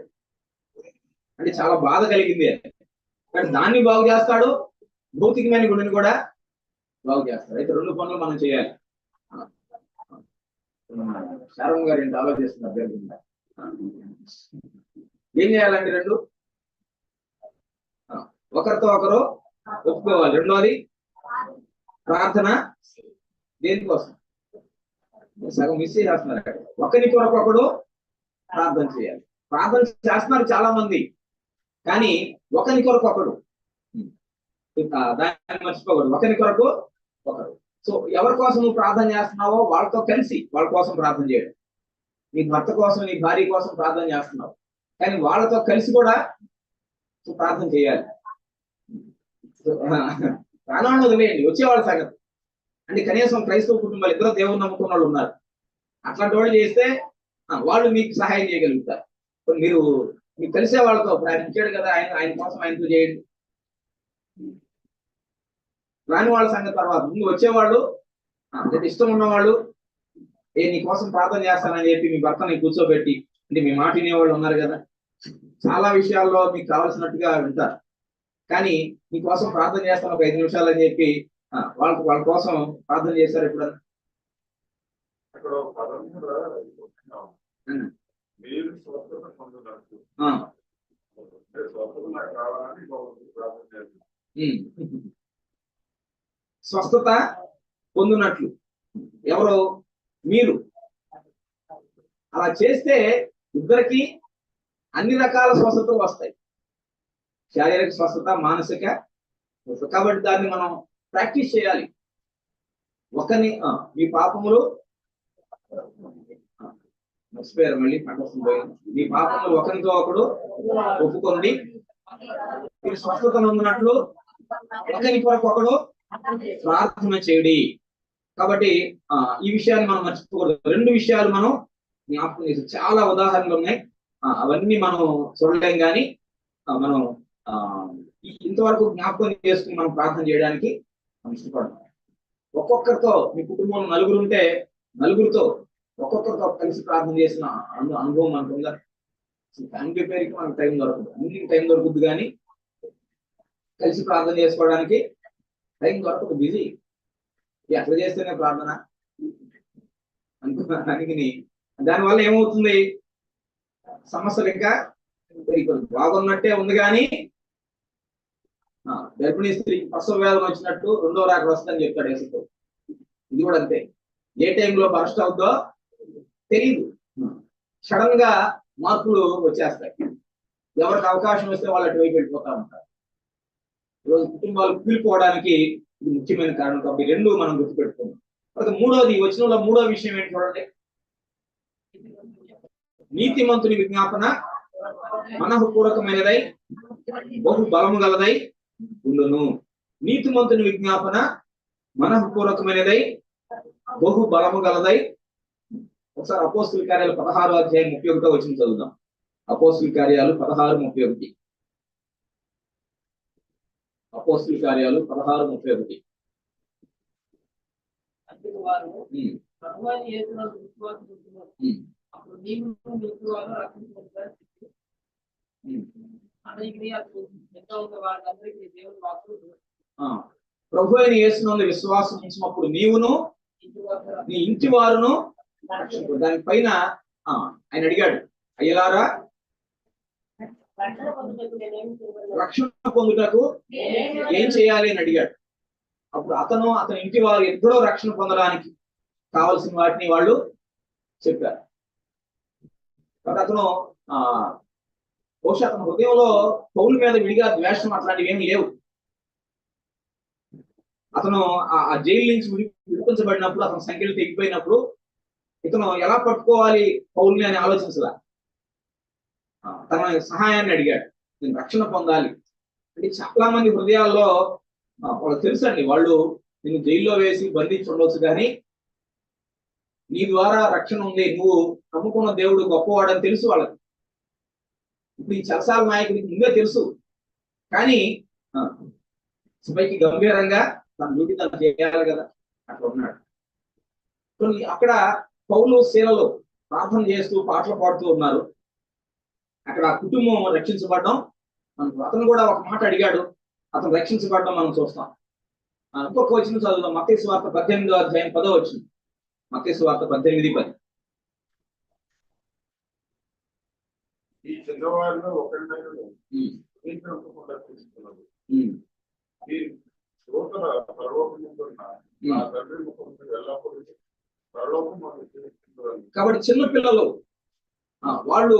అంటే చాలా బాధ కలిగింది అని. కానీ దాన్ని బాగు చేస్తాడు, భౌతికమైన గుండెని కూడా బాగు చేస్తాడు. అయితే 2 పనులు మనం చేయాలి. శారమ్మ గారు ఏంటి ఆలోచిస్తున్నారు? ఏం చేయాలండి? 2, ఒకరితో ఒకరు ఒప్పుకోవాలి. 2వది ప్రార్థన. దేనికోసం? సగం మిస్ చేస్తున్నారు అక్కడ. ఒకరి కొరకొకడు ప్రార్థన చేయాలి. ప్రార్థన చేస్తున్నారు చాలా మంది, కానీ ఒకరి కొరకొకడు, దాన్ని మర్చిపోకూడదు. ఒకరి కొరకు ఒకరు. సో ఎవరి కోసం నువ్వు ప్రార్థన చేస్తున్నావో వాళ్ళతో కలిసి వాళ్ళ కోసం ప్రార్థన చేయడం. నీ భర్త కోసం, నీ భార్య కోసం ప్రార్థన చేస్తున్నావు, కానీ వాళ్ళతో కలిసి కూడా ప్రార్థన చేయాలి. ప్రాణాలను వదిలేయండి, వచ్చేవాళ్ళ సంగతి. అంటే కనీసం క్రైస్తవ కుటుంబాలు ఇద్దరు దేవుని నమ్ముకున్న వాళ్ళు ఉన్నారు. అట్లాంటి వాళ్ళు చేస్తే వాళ్ళు మీకు సహాయం చేయగలుగుతారు. మీకు కలిసే వాళ్ళతో ప్రార్థించాడు కదా, ఆయన కోసం ఆయనతో చేయండి. రాని వాళ్ళ సంగతి తర్వాత. ముందు వచ్చేవాళ్ళు, ఇష్టం ఉన్నవాళ్ళు, నీ కోసం ప్రార్థన చేస్తానని చెప్పి మీ భర్తని కూర్చోబెట్టి, అంటే మీ మాట వినేవాళ్ళు ఉన్నారు కదా, చాలా విషయాల్లో మీకు కావాల్సినట్టుగా వింటారు. కానీ మీకోసం ప్రార్థన చేస్తాను ఒక 5 నిమిషాలు అని చెప్పి వాళ్ళ కోసం ప్రార్థన చేస్తారు ఎప్పుడన్నా? అక్కడ మీరు స్వస్థత పొందుతున్నట్టు, స్వస్థత నాకు కావాలని ప్రార్థన చేస్తారు. స్వస్థత పొందినట్లు ఎవరు? మీరు. అలా చేస్తే ఇద్దరికి అన్ని రకాల స్వస్థతలు వస్తాయి, శారీరక స్వస్థత, మానసిక స్వస్థత. కాబట్టి దాన్ని మనం ప్రాక్టీస్ చేయాలి. ఒకరిని మీ పాపములు మర్చిపోయారు, మళ్ళీ పట్టొస్తుంది పోయింది. మీ పాపములు ఒకరితో ఒకడు ఒప్పుకోండి, మీరు స్వస్థత పొందినట్లు ఒకరి కొరకు ఒకడు ప్రార్థన చేయడి. కాబట్టి ఈ విషయాన్ని మనం మర్చిపోకూడదు. 2 విషయాలు మనం జ్ఞాపకం చేసి, చాలా ఉదాహరణలు ఉన్నాయి, అవన్నీ మనం చూడలేం. కానీ మనం ఇంతవరకు జ్ఞాపకం చేసుకుని మనం ప్రార్థన చేయడానికి మనం ఇష్టపడతాం. ఒక్కొక్కరితో, మీ కుటుంబంలో 4 ఉంటే 4 ఒక్కొక్కరితో కలిసి ప్రార్థన చేసిన అనుభవం మనకు ఉందా? ఫ్యామిలీ పేరుకి మనకు టైం దొరకదు, అన్నిటికి టైం దొరుకుద్ది, కానీ కలిసి ప్రార్థన చేసుకోవడానికి టైం దొరకదు, బిజీ. ఎక్కడ చేస్తేనే ప్రార్థన అనుకున్నానికి దానివల్ల ఏమవుతుంది, సమస్యలు ఇంకా బాగున్నట్టే ఉంది. కానీ గర్భిణీ స్త్రీ ప్రసవ వేదన వచ్చినట్టు రెండో రాకడ వస్తుందని చెప్తాడు యేసుతో. ఇది కూడా అంతే, ఏ టైంలో బరస్ట్ అవుతుందో తెలియదు. సడన్ గా మార్పులు వచ్చేస్తాయి. ఎవరికి అవకాశం వస్తే వాళ్ళు అటువైపు వెళ్ళిపోతా ఉంటారు. ఈరోజు కుటుంబాలు కూలిపోవడానికి ఇది ముఖ్యమైన కారణం. కాబట్టి రెండు మనం గుర్తుపెట్టుకున్నాం. తర్వాత మూడోది, ఈ వచనంలో మూడో విషయం ఏంటి చూడండి. నీతిమంతుని విజ్ఞాపన మనఃపూర్వకమైనదై బహు బలము గలదై ఉండును. నీతిమంతుని విజ్ఞాపన మనఃపూర్వకమైనదై బహు బలము గలదై. ఒకసారి అపోస్తుల కార్యాలు 16వ అధ్యాయం 31వ వచనం చదువుదాం. అపోస్తుల కార్యాలు 16:31. అపోస్తుల కార్యాలు 16:31. ప్రభు అయిన యేసునందు విశ్వాసం ఉంచినప్పుడు నీవును నీ ఇంటి వారును. దానిపైన ఆయన అడిగాడు, అయ్యలారా రక్షణ పొందుటకు ఏం చేయాలి అని అడిగాడు. అప్పుడు అతని ఇంటి వారు ఇద్దరూ రక్షణ పొందడానికి కావలసిన వాటిని వాళ్ళు చెప్పారు. కాబట్టి అతను బహుశా అతని హృదయంలో పౌలు మీద విడిగా ద్వేషం అట్లాంటివి ఏమీ లేవు. అతను ఆ జైలు నుంచి విడిపించబడినప్పుడు, అతని సంఖ్యలు తెగిపోయినప్పుడు ఇతను ఎలా పట్టుకోవాలి పౌల్ని అని ఆలోచించలా. తన సహాయాన్ని అడిగాడు, నేను రక్షణ పొందాలి అంటే. చాలా మంది హృదయాల్లో వాళ్ళకి తెలుసండి, వాళ్ళు నిన్ను జైల్లో వేసి బంధించి ఉండొచ్చు, కానీ నీ ద్వారా రక్షణ ఉంది, నువ్వు నమ్ముకున్న దేవుడు గొప్పవాడని తెలుసు వాళ్ళకి. ఇప్పుడు ఈ చరసాల నాయకుడికి ముందే తెలుసు, కానీ పైకి గంభీరంగా తన డ్యూటీ తను చేయాలి కదా, అట్లా ఉన్నాడు. అక్కడ పౌలు శీలలో ప్రార్థన చేస్తూ పాటలు పాడుతూ ఉన్నారు. అక్కడ ఆ కుటుంబం రక్షించబడడం మనకు, అతను కూడా ఒక మాట అడిగాడు, అతను రక్షించబడడం మనం చూస్తాం. ఇంకొక వచనం చదువుదాం. మత్తయి సువార్త 18వ అధ్యాయం 10వ వచనం. మత్తయి సువార్త 18:10. ఈ చిన్నవారిలో ఒకరినైనా తీసుకున్నది ఈ శ్రోతల పరలోకమున్న నా తండ్రి ముఖం ఎల్లప్పుడూ పరలోకం. కాబట్టి చిన్న పిల్లలు వాళ్ళు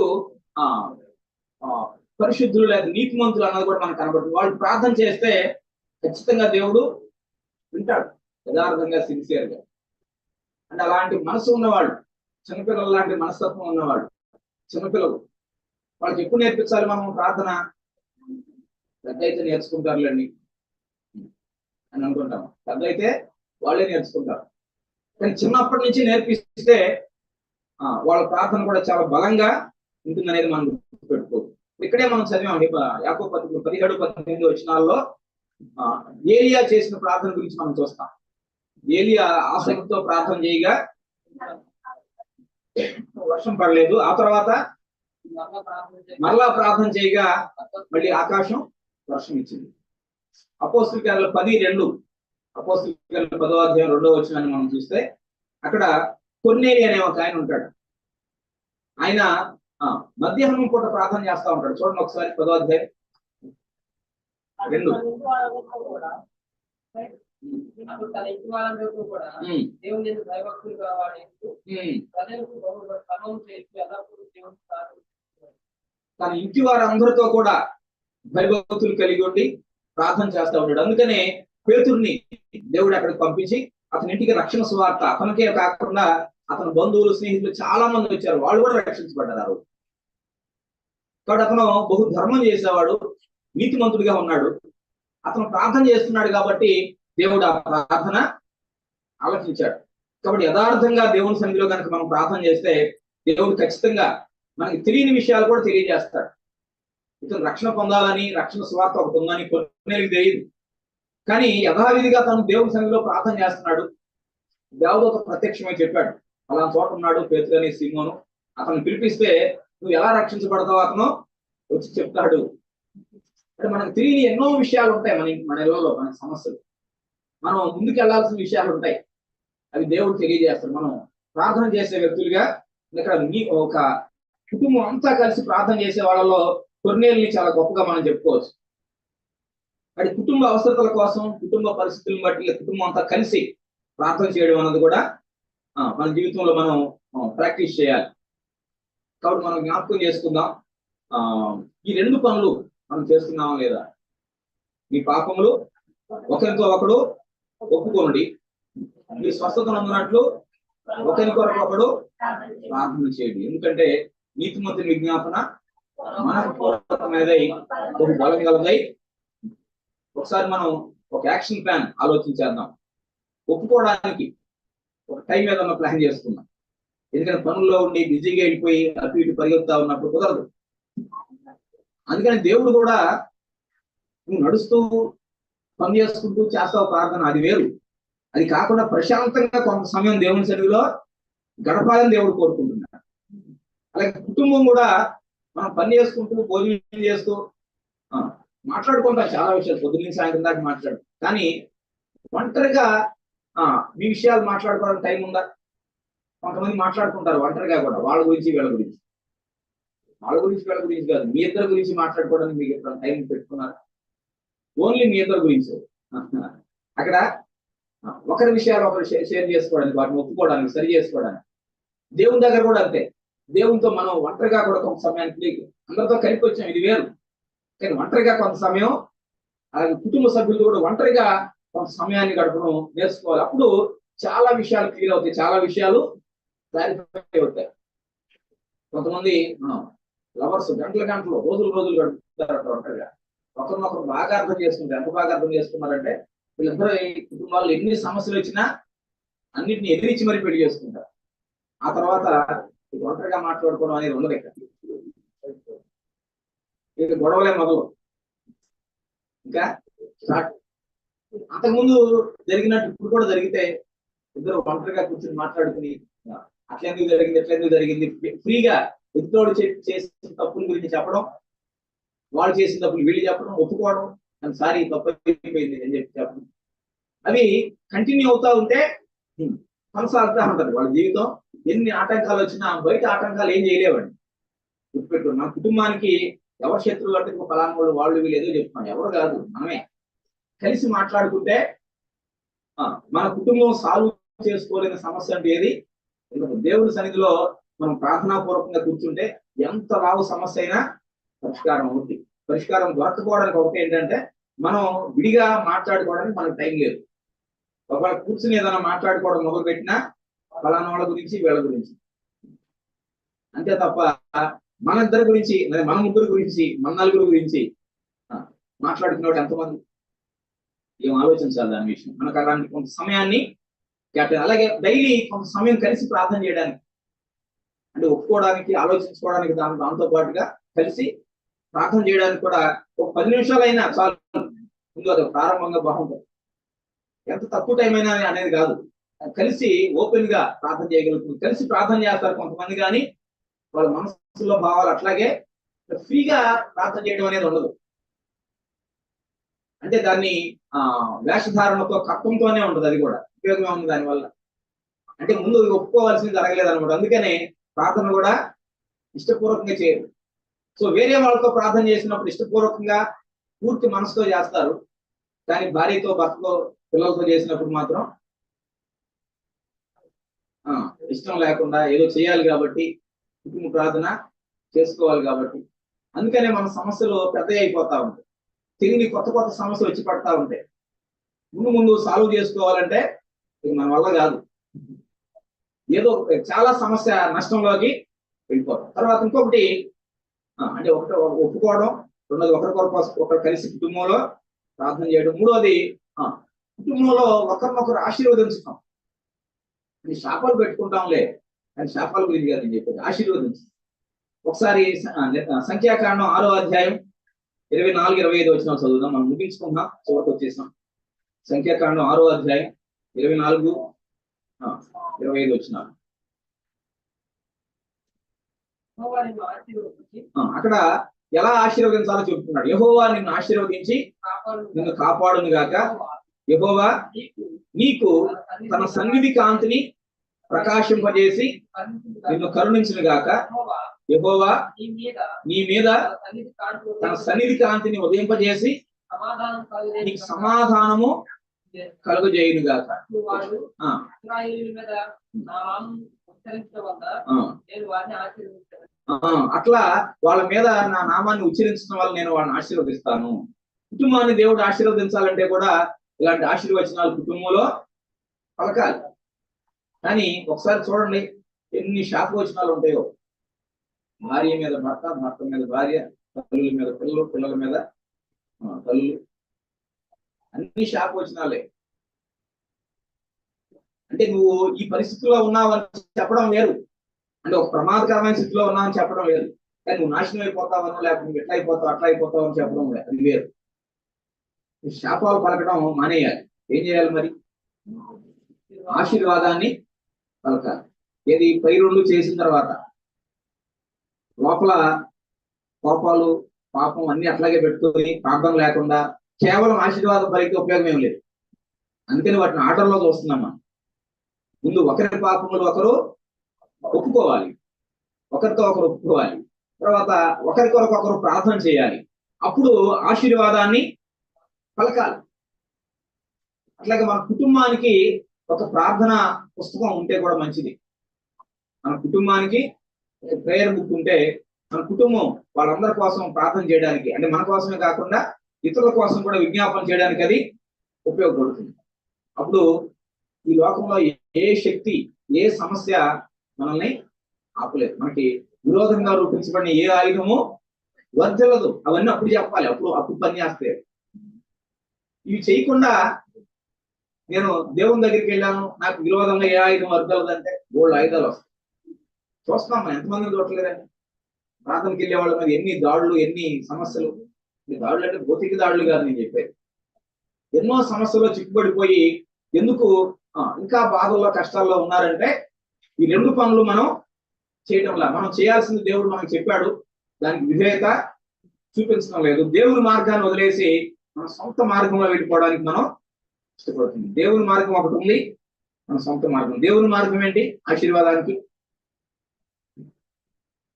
పరిశుద్ధులు లేదా నీతిమంతులు అన్నది కూడా మనకు కనబడుతుంది. వాళ్ళు ప్రార్థన చేస్తే ఖచ్చితంగా దేవుడు వింటాడు, యథార్థంగా సిన్సియర్గా. అంటే అలాంటి మనసు ఉన్నవాళ్ళు, చిన్నపిల్లలు లాంటి మనస్తత్వం ఉన్నవాళ్ళు, చిన్నపిల్లలు, వాళ్ళకి ఎప్పుడు నేర్పించాలి మనం ప్రార్థన? పెద్ద అయితే నేర్చుకుంటారులేండి అని అనుకుంటాం. పెద్ద అయితే వాళ్ళే నేర్చుకుంటారు, కానీ చిన్నప్పటి నుంచి నేర్పిస్తే వాళ్ళ ప్రార్థన కూడా చాలా బలంగా ఉంటుందనేది మనం గుర్తుపెట్టుకోవచ్చు. ఇక్కడే మనం చదివాం యాకోబు పత్రిక 17-18 వచనాల్లో ఏలియా చేసిన ప్రార్థన గురించి మనం చూస్తాం. ఏలియా ఆసక్తితో ప్రార్థన చేయగా వర్షం పడలేదు. ఆ తర్వాత మరలా ప్రార్థన చేయగా మళ్ళీ ఆకాశం వర్షం ఇచ్చింది. అపోస్తుల కార్యాలు 10:2, అపోస్తుల కార్యాలు 10వ అధ్యాయం 2వ వచనాన్ని మనం చూస్తే అక్కడ కొర్నేలి అనే ఒక ఆయన ఉంటాడు. ఆయన మధ్యాహ్నం పూట ప్రార్థన చేస్తా ఉంటాడు. చూడండి ఒకసారి 10వ అధ్యాయం 2. తన ఇంటి వారందరితో కూడా భయభక్తులు కలిగి ఉండి ప్రార్థన చేస్తా ఉన్నాడు. అందుకనే పేతురుని దేవుడు అక్కడికి పంపించి అతని ఇంటికి రక్షణ సువార్త, అతనికే కాకుండా అతని బంధువులు స్నేహితులు చాలా మంది వచ్చారు, వాళ్ళు కూడా రక్షించబడ్డారు. కాబట్టి అతను బహు ధర్మం చేసేవాడు, నీతిమంతుడిగా ఉన్నాడు. అతను ప్రార్థన చేస్తున్నాడు కాబట్టి దేవుడు ఆ ప్రార్థన ఆలోచించాడు. కాబట్టి యథార్థంగా దేవుని సన్నిధిలో కనుక మనం ప్రార్థన చేస్తే దేవుడు ఖచ్చితంగా మనకి తెలియని విషయాలు కూడా తెలియజేస్తాడు. ఇతను రక్షణ పొందాలని, రక్షణ సువార్త ఒకటి ఉందని కొన్నేళ్ళకి తెలియదు, కానీ యథావిధిగా తను దేవుని సన్నిధిలో ప్రార్థన చేస్తున్నాడు. దేవదూత ప్రత్యక్షమై చెప్పాడు, అలా చోట ఉన్నాడు పేతురు అనే సీమోను, అతను పిలిపిస్తే నువ్వు ఎలా రక్షించబడతావు అతను వచ్చి చెప్తాడు. అంటే మనకు తెలియని ఎన్నో విషయాలు ఉంటాయి మన ఇళ్లలో, మన సమస్యలు, మనం ముందుకు వెళ్లాల్సిన విషయాలు ఉంటాయి. అవి దేవుడు తెలియజేస్తాడు. మనం ప్రార్థన చేసే వ్యక్తులుగా ఇక్కడ ఒక కుటుంబం అంతా కలిసి ప్రార్థన చేసే వాళ్ళలో కొర్నేలిని చాలా గొప్పగా మనం చెప్పుకోవచ్చు. అది కుటుంబ అవసరతల కోసం, కుటుంబ పరిస్థితులను బట్టి కుటుంబం అంతా కలిసి ప్రార్థన చేయడం అన్నది కూడా మన జీవితంలో మనం ప్రాక్టీస్ చేయాలి. కాబట్టి మనం జ్ఞాపకం చేసుకుందాం, ఈ 2 పనులు మనం చేస్తున్నామా లేదా. మీ పాపములు ఒకరితో ఒకడు ఒప్పుకోండి, మీ స్వస్థత నందునట్లు ఒకరి కొరకు ఒకడు ప్రార్థన చేయండి. ఎందుకంటే నీతిమంతుని విజ్ఞాపన మనపూర్వకమైనదై బహు బలం కలదై. ఒకసారి మనం ఒక యాక్షన్ ప్లాన్ ఆలోచించేద్దాం. ఒప్పుకోవడానికి ఒక టైం ఏదన్నా ప్లాన్ చేసుకుందాం. ఎందుకంటే పనుల్లో ఉండి బిజీగా వెళ్ళిపోయి అటు ఇటు పరిగెత్తా ఉన్నప్పుడు కుదరదు. అందుకని దేవుడు కూడా నువ్వు నడుస్తూ పని చేసుకుంటూ చేస్తావు ప్రార్థన, అది వేరు. అది కాకుండా ప్రశాంతంగా కొంత సమయం దేవుని సన్నిధిలో గడపాలని దేవుడు కోరుకుంటున్నాడు. అలాగే కుటుంబం కూడా మనం పని చేసుకుంటూ భోజనం చేస్తూ మాట్లాడుకుంటాం చాలా విషయాలు, పొద్దున్న సాయంత్రం దాకా మాట్లాడు. కానీ ఒంటరిగా మీ విషయాలు మాట్లాడుకోవడానికి టైం ఉందా? కొంతమంది మాట్లాడుకుంటారు ఒంటరిగా కూడా, వాళ్ళ గురించి వీళ్ళ గురించి కాదు, మీ ఇద్దరి గురించి మాట్లాడుకోవడానికి మీకు ఎప్పుడు టైం పెట్టుకున్నారు? ఓన్లీ మీ ఇద్దరి గురించి. అక్కడ ఒకరి విషయాలు ఒకరు షేర్ చేసుకోవడానికి, వాటిని ఒప్పుకోవడానికి, సరి చేసుకోవడానికి. దేవుని దగ్గర కూడా అంతే. దేవునితో మనం ఒంటరిగా కూడా కొంత సమయానికి, అందరితో కలిపి వచ్చాం, ఇది వేరు. కానీ ఒంటరిగా కొంత సమయం, అలాగే కుటుంబ సభ్యులు కూడా ఒంటరిగా కొంత సమయాన్ని గడపడం నేర్చుకోవాలి. అప్పుడు చాలా విషయాలు క్లియర్ అవుతాయి, చాలా విషయాలు క్లారిఫై అవుతాయి. కొంతమంది లవర్స్ గంటలు రోజులు గడుపుతారట ఒంటరిగా. ఒకరినొకరు బాగా అర్థం చేసుకుంటారు. ఎంత బాగా అర్థం చేసుకున్నారంటే వీళ్ళిద్దరు కుటుంబాల్లో ఎన్ని సమస్యలు వచ్చినా అన్నిటిని ఎదిరించి మరి పెళ్లి చేసుకుంటారు. ఆ తర్వాత ఒంటరిగా మాట్లాడుకోవడం అనేది ఉండదు. ఇక గొడవలే మొదలు. ఇంకా స్టార్ట్. అంతకుముందు జరిగినట్టు ఇప్పుడు కూడా జరిగితే ఇద్దరు ఒంటరిగా కూర్చొని మాట్లాడుకుని అట్లెందుకు జరిగింది ఫ్రీగా ఎదుటోడు చేసిన తప్పుల గురించి చెప్పడం, వాళ్ళు చేసిన తప్పులు వీళ్ళు చెప్పడం, ఒప్పుకోవడం, అండ్ సారీ తప్పు అయిపోయింది అని చెప్పడం, అవి కంటిన్యూ అవుతా ఉంటే కొనసాగుతూ ఉంటది వాళ్ళ జీవితం. ఎన్ని ఆటంకాలు వచ్చినా బయట ఆటంకాలు ఏం చేయలేవండి. గుర్తుపెట్టు, మన కుటుంబానికి ఎవరు శత్రువులు అంటే ఫలానా వాళ్ళు వీళ్ళు ఏదో చెప్తున్నాం, ఎవరు కాదు, మనమే కలిసి మాట్లాడుకుంటే మన కుటుంబం సాల్వ్ చేసుకోలేని సమస్య అంటే ఏది? దేవుడి సన్నిధిలో మనం ప్రార్థనాపూర్వకంగా కూర్చుంటే ఎంత లావు సమస్య అయినా పరిష్కారం అవుతుంది. పరిష్కారం దొరకపోవడానికి ఒకటి ఏంటంటే మనం విడిగా మాట్లాడుకోవడానికి మనకు టైం లేదు. ఒకవేళ కూర్చుని ఏదైనా మాట్లాడుకోవడం మొదలు పెట్టినా ఫలానా వాళ్ళ గురించి వీళ్ళ గురించి, అంతే తప్ప మన ఇద్దరి గురించి, మన ముగ్గురు గురించి, మన నలుగురు గురించి మాట్లాడుకునేవాడు ఎంతమంది? ఏం ఆలోచించాలి దాని విషయం. మనకు అలాంటి కొంత సమయాన్ని అలాగే డైలీ కొంత సమయం కలిసి ప్రార్థన చేయడానికి, అంటే ఒప్పుకోవడానికి, ఆలోచించుకోవడానికి, దాంతో పాటుగా కలిసి ప్రార్థన చేయడానికి కూడా ఒక 10 నిమిషాలైనా చాలు. ముందు అది ప్రారంభంగా బాగుంటుంది. ఎంత తక్కువ టైం అయినా అనేది కాదు, కలిసి ఓపెన్ గా ప్రార్థన చేయగలుగుతుంది. కలిసి ప్రార్థన చేస్తారు కొంతమంది, కానీ వాళ్ళ మనసులో భావాలు అట్లాగే ఫ్రీగా ప్రార్థన చేయడం అనేది ఉండదు. అంటే దాన్ని వేషధారణతో, కప్పంతోనే ఉంటుంది. అది కూడా ఉపయోగమే ఉంది దానివల్ల. అంటే ముందు ఒప్పుకోవాల్సింది జరగలేదు అనమాట. అందుకనే ప్రార్థన కూడా ఇష్టపూర్వకంగా చేయరు. సో వేరే వాళ్ళతో ప్రార్థన చేసినప్పుడు ఇష్టపూర్వకంగా పూర్తి మనసుతో చేస్తారు. కానీ భార్యతో, భర్తతో, పిల్లలతో చేసినప్పుడు మాత్రం ఇష్టం లేకుండా ఏదో చేయాలి కాబట్టి, కుటుంబ ప్రార్థన చేసుకోవాలి కాబట్టి, అందుకనే మన సమస్యలు పెద్దవి అయిపోతా ఉంటాయి. తిరిగి కొత్త సమస్యలు వచ్చి పడతా ఉంటాయి. ముందు సాల్వ్ చేసుకోవాలంటే ఇది మన వల్ల కాదు. ఏదో చాలా సమస్య నష్టంలోకి వెళ్ళిపోతాం. తర్వాత ఇంకొకటి అంటే ఒకటి ఒప్పుకోవడం, రెండోది ఒకరు కలిసి కుటుంబంలో ప్రార్థన చేయడం, మూడోది కుటుంబంలో ఒకరినొకరు ఆశీర్వదించడం. అది శాపాలు పెట్టుకుంటాంలే, కానీ శాపాల గురించి కాదు నేను చెప్పేది, ఆశీర్వదించడం. ఒకసారి సంఖ్యాకాండం 6వ అధ్యాయం 24-25 వచ్చిన చదువుదాం. మనం ముగించుకుందాం, చివరికి వచ్చేసాం. సంఖ్యాకాండం 6వ అధ్యాయం 24-25 వచ్చిన అక్కడ ఎలా ఆశీర్వదించాలో చెప్తున్నాడు. యెహోవా నిన్ను ఆశీర్వదించి నిన్ను కాపాడును గాక. యెహోవా నీకు తన సన్నిధి కాంతిని ప్రకాశింపజేసి నిన్ను కరుణించును గాక. యెహోవా నీ మీద తన సన్నిధి కాంతిని ఉదయింపజేసి నీకు సమాధానము కలుగజేయును గాక. అట్లా వాళ్ళ మీద నా నామాన్ని ఉచ్చరించడం వల్ల నేను వాళ్ళని ఆశీర్వదిస్తాను. కుటుంబాన్ని దేవుడు ఆశీర్వదించాలంటే కూడా ఇలాంటి ఆశీర్వచనాలు కుటుంబంలో పలకాలి. కానీ ఒకసారి చూడండి ఎన్ని శాపవచనాలు ఉంటాయో. భార్య మీద భర్త, భర్త మీద భార్య, తల్లుల మీద పిల్లలు, పిల్లల మీద తల్లులు, అన్ని శాపవచనాలే. అంటే నువ్వు ఈ పరిస్థితిలో ఉన్నావని చెప్పడం వేరు, అంటే ఒక ప్రమాదకరమైన స్థితిలో ఉన్నావని చెప్పడం వేరు. కానీ నువ్వు నాశనం అయిపోతావనో లేకపోతే నువ్వు ఎట్లా అయిపోతావు అట్లా అయిపోతావు అని చెప్పడం అది వేరు. శాపాలు పలకడం మానేయాలి. ఏం చేయాలి మరి? ఆశీర్వాదాన్ని పలకాలి. ఏది? పై రెండు చేసిన తర్వాత లోపల కోపాలు పాపం అన్ని అట్లాగే పెట్టుకొని ప్రార్థన లేకుండా కేవలం ఆశీర్వాదం పలికి ఉపయోగం ఏం లేదు. అందుకని వాటిని ఆర్డర్లో చూస్తున్నాం మనం. ముందు ఒకరి పాపములు ఒకరు ఒప్పుకోవాలి, ఒకరితో ఒకరు ఒప్పుకోవాలి, తర్వాత ఒకరి కొరకు ఒకరు ప్రార్థన చేయాలి, అప్పుడు ఆశీర్వాదాన్ని పలకాలి. అట్లాగే మన కుటుంబానికి ఒక ప్రార్థన పుస్తకం ఉంటే కూడా మంచిది. మన కుటుంబానికి ప్రేయర్ బుక్ ఉంటే మన కుటుంబం వాళ్ళందరి కోసం ప్రార్థన చేయడానికి, అంటే మన కోసమే కాకుండా ఇతరుల కోసం కూడా విజ్ఞాపన చేయడానికి అది ఉపయోగపడుతుంది. అప్పుడు ఈ లోకంలో ఏ శక్తి, ఏ సమస్య మనల్ని ఆపలేదు. మనకి విరోధంగా రూపించబడిన ఏ ఆయుధము వర్ధిల్లదు. అవన్నీ అప్పుడు చెప్పాలి, అప్పుడు పని చేస్తాయి. ఇవి చేయకుండా నేను దేవుని దగ్గరికి వెళ్ళాను, నాకు విరోధంగా ఏ ఆయుధం వర్ధిల్లదంటే బోల్డ్ ఆయుధాలు వస్తాయి. చూస్తున్నాం మనం, ఎంతమందిని చూడలేదండి. ప్రార్థనకి వెళ్ళే వాళ్ళ మీద ఎన్ని దాడులు, ఎన్ని సమస్యలు. దాడులు అంటే భౌతిక దాడులు కాదు నేను చెప్పేది. ఎన్నో సమస్యల్లో చిక్కుబడిపోయి ఎందుకు ఇంకా బాధల్లో కష్టాల్లో ఉన్నారంటే ఈ రెండు పనులు మనం చేయటంలా. మనం చేయాల్సింది దేవుడు మనకు చెప్పాడు, దానికి విధేయత చూపించడం లేదు. దేవుని మార్గాన్ని వదిలేసి మన సొంత మార్గంలో వెళ్ళిపోవడానికి మనం ఇష్టపడుతుంది. దేవుని మార్గం ఒకటి ఉంది, మన సొంత మార్గం. దేవుని మార్గం ఏంటి? ఆశీర్వాదానికి.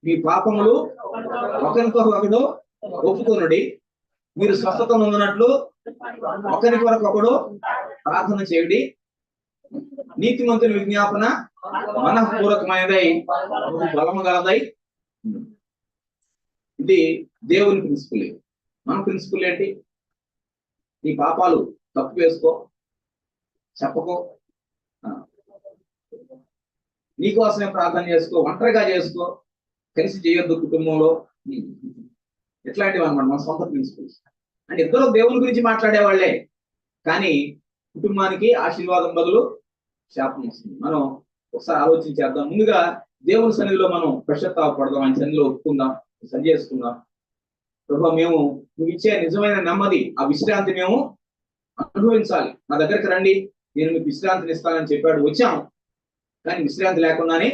మీ పాపములు ఒకరితో ఒకడు ఒప్పుకొనుడి, మీరు స్వస్థత పొందినట్లు ఒకరి కొరకు ఒకడు ప్రార్థన చేయుడి, నీతిమంతుని విజ్ఞాపన మనఃపూర్వకమైనదై బలము గలదై. ఇది దేవుని ప్రిన్సిపుల్. మన ప్రిన్సిపుల్ ఏంటి? నీ పాపాలు తప్పు వేసుకో, చెప్పకో, నీకోసమే ప్రార్థన చేసుకో, ఒంటరిగా చేసుకో, కలిసి చేయొద్దు కుటుంబంలో. ఇట్లాంటివి అనమాట మన సొంత ప్రిన్సిపల్స్. అంటే ఇద్దరు దేవుని గురించి మాట్లాడేవాళ్లే, కానీ కుటుంబానికి ఆశీర్వాదం బదులు శాపం వస్తుంది. మనం ఒకసారి ఆలోచించేద్దాం. ముందుగా దేవుని సన్నిధిలో మనం పశ్చాత్తాపడదాం, ఆయన సన్నిధిలో ఒప్పుకుందాం, సరి చేసుకుందాం. ప్రభు, మేము నువ్వు ఇచ్చే నిజమైన నెమ్మది, ఆ విశ్రాంతి మేము అనుభవించాలి. నా దగ్గరికి రండి, నేను మీకు విశ్రాంతిని ఇస్తానని చెప్పాడు. వచ్చాం, కానీ విశ్రాంతి లేకుండానే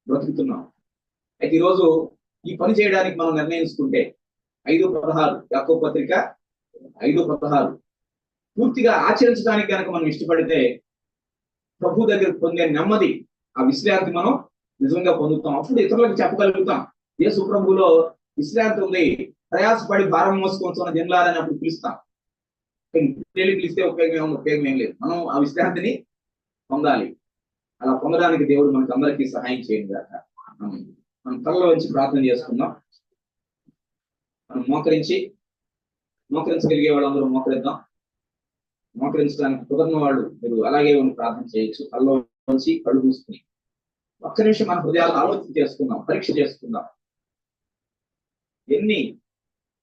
బ్రతుకుతున్నాం. అయితే ఈరోజు ఈ పని చేయడానికి మనం నిర్ణయించుకుంటే 5:16 యాకోబు పత్రిక 5:16 పూర్తిగా ఆచరించడానికి కనుక మనం ఇష్టపడితే ప్రభు దగ్గర పొందే నెమ్మది, ఆ విశ్రాంతి మనం నిజంగా పొందుతాం. అప్పుడు ఇతరులకు చెప్పగలుగుతాం, యేసు ప్రభువులో విశ్రాంతి ఉంది, ప్రయాసపడి భారం మోసుకొని దినలారని అప్పుడు పిలుస్తాం. పిలిస్తే ఉపయోగం ఏం లేదు. మనం ఆ విశ్రాంతిని పొందాలి. అలా పొందడానికి దేవుడు మనకు అందరికీ సహాయం చేయండి కాక. మనం తలలో వచ్చి ప్రార్థన చేసుకుందాం. మనం మోకరించగలిగే వాళ్ళందరూ మోకరిద్దాం. మోకరించడానికి కుదరని వాళ్ళు మీరు అలాగే ప్రార్థన చేయొచ్చు. తలలో వచ్చి కళ్ళు మూసుకుని ఒక్క నిమిషం మన హృదయాలను ఆలోచన చేసుకుందాం, పరీక్ష చేసుకుందాం. ఎన్ని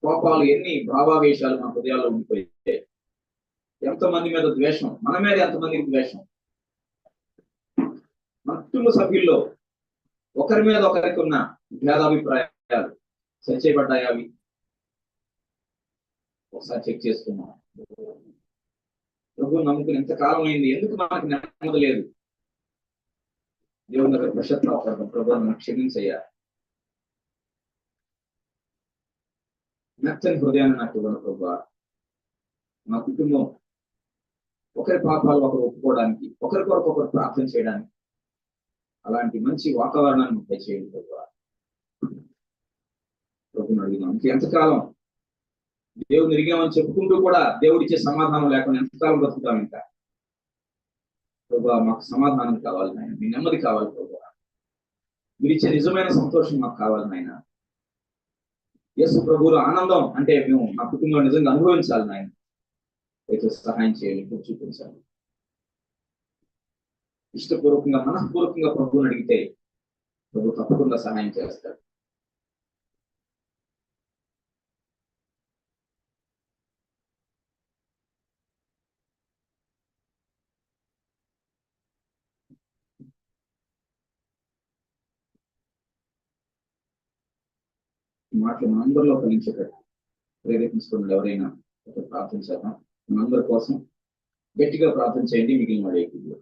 కోపాలు, ఎన్ని భావావేశాలు మన హృదయాల్లో ఉండిపోయితే, ఎంతమంది మీద ద్వేషం, మన మీద ఎంతమందికి ద్వేషం, మన కుటుంబ సభ్యుల్లో ఒకరి మీద ఒకరికి ఉన్న భేదాభిప్రాయాలు సరిచేయబడ్డాయి. అవి ఒకసారి చెక్ చేసుకున్నాం. ప్రభు నమ్ముకుని ఎంతకాలం అయింది, ఎందుకు మనకు నెమ్మది లేదు? దేవుని దగ్గర పశ్చాత్తాపడదాం. ప్రభు నన్ను క్షమించయ్యా, మెత్తని హృదయాన్ని నాకు ఇవ్వండి ప్రభా. నా కుటుంబం ఒకరి పాపాలు ఒకరు ఒప్పుకోవడానికి, ఒకరి కొరకు ఒకరు ప్రార్థన చేయడానికి అలాంటి మంచి వాతావరణాన్ని ముప్పై చేయండి ప్రభా. ప్రభుని అడిగినాం. ఎంతకాలం దేవుని ఎరిగామని చెప్పుకుంటూ కూడా దేవుడిచ్చే సమాధానం లేకుండా ఎంతకాలం బ్రతుకుతాం ఇంకా? ప్రభా మాకు సమాధానం కావాలి నాయన, మీ నెమ్మది కావాలి ప్రభా, మీరిచ్చే నిజమైన సంతోషం మాకు కావాలి నాయన. యేసు ప్రభువుల ఆనందం అంటే మేము మా కుటుంబం నిజంగా అనుభవించాలి నాయన. అయితే సహాయం చేయాలి, చూపించాలి. ఇష్టపూర్వకంగా మనఃపూర్వకంగా ప్రభువుని అడిగితే ప్రభు తప్పకుండా సహాయం చేస్తాడు. మాటలు మనందరిలో ఫలించేటట్టు ప్రేరేపించుకున్న ఎవరైనా ప్రార్థన చేద్దాం. మనందరి కోసం గట్టిగా ప్రార్థన చేయండి. మిగిలిన వాడు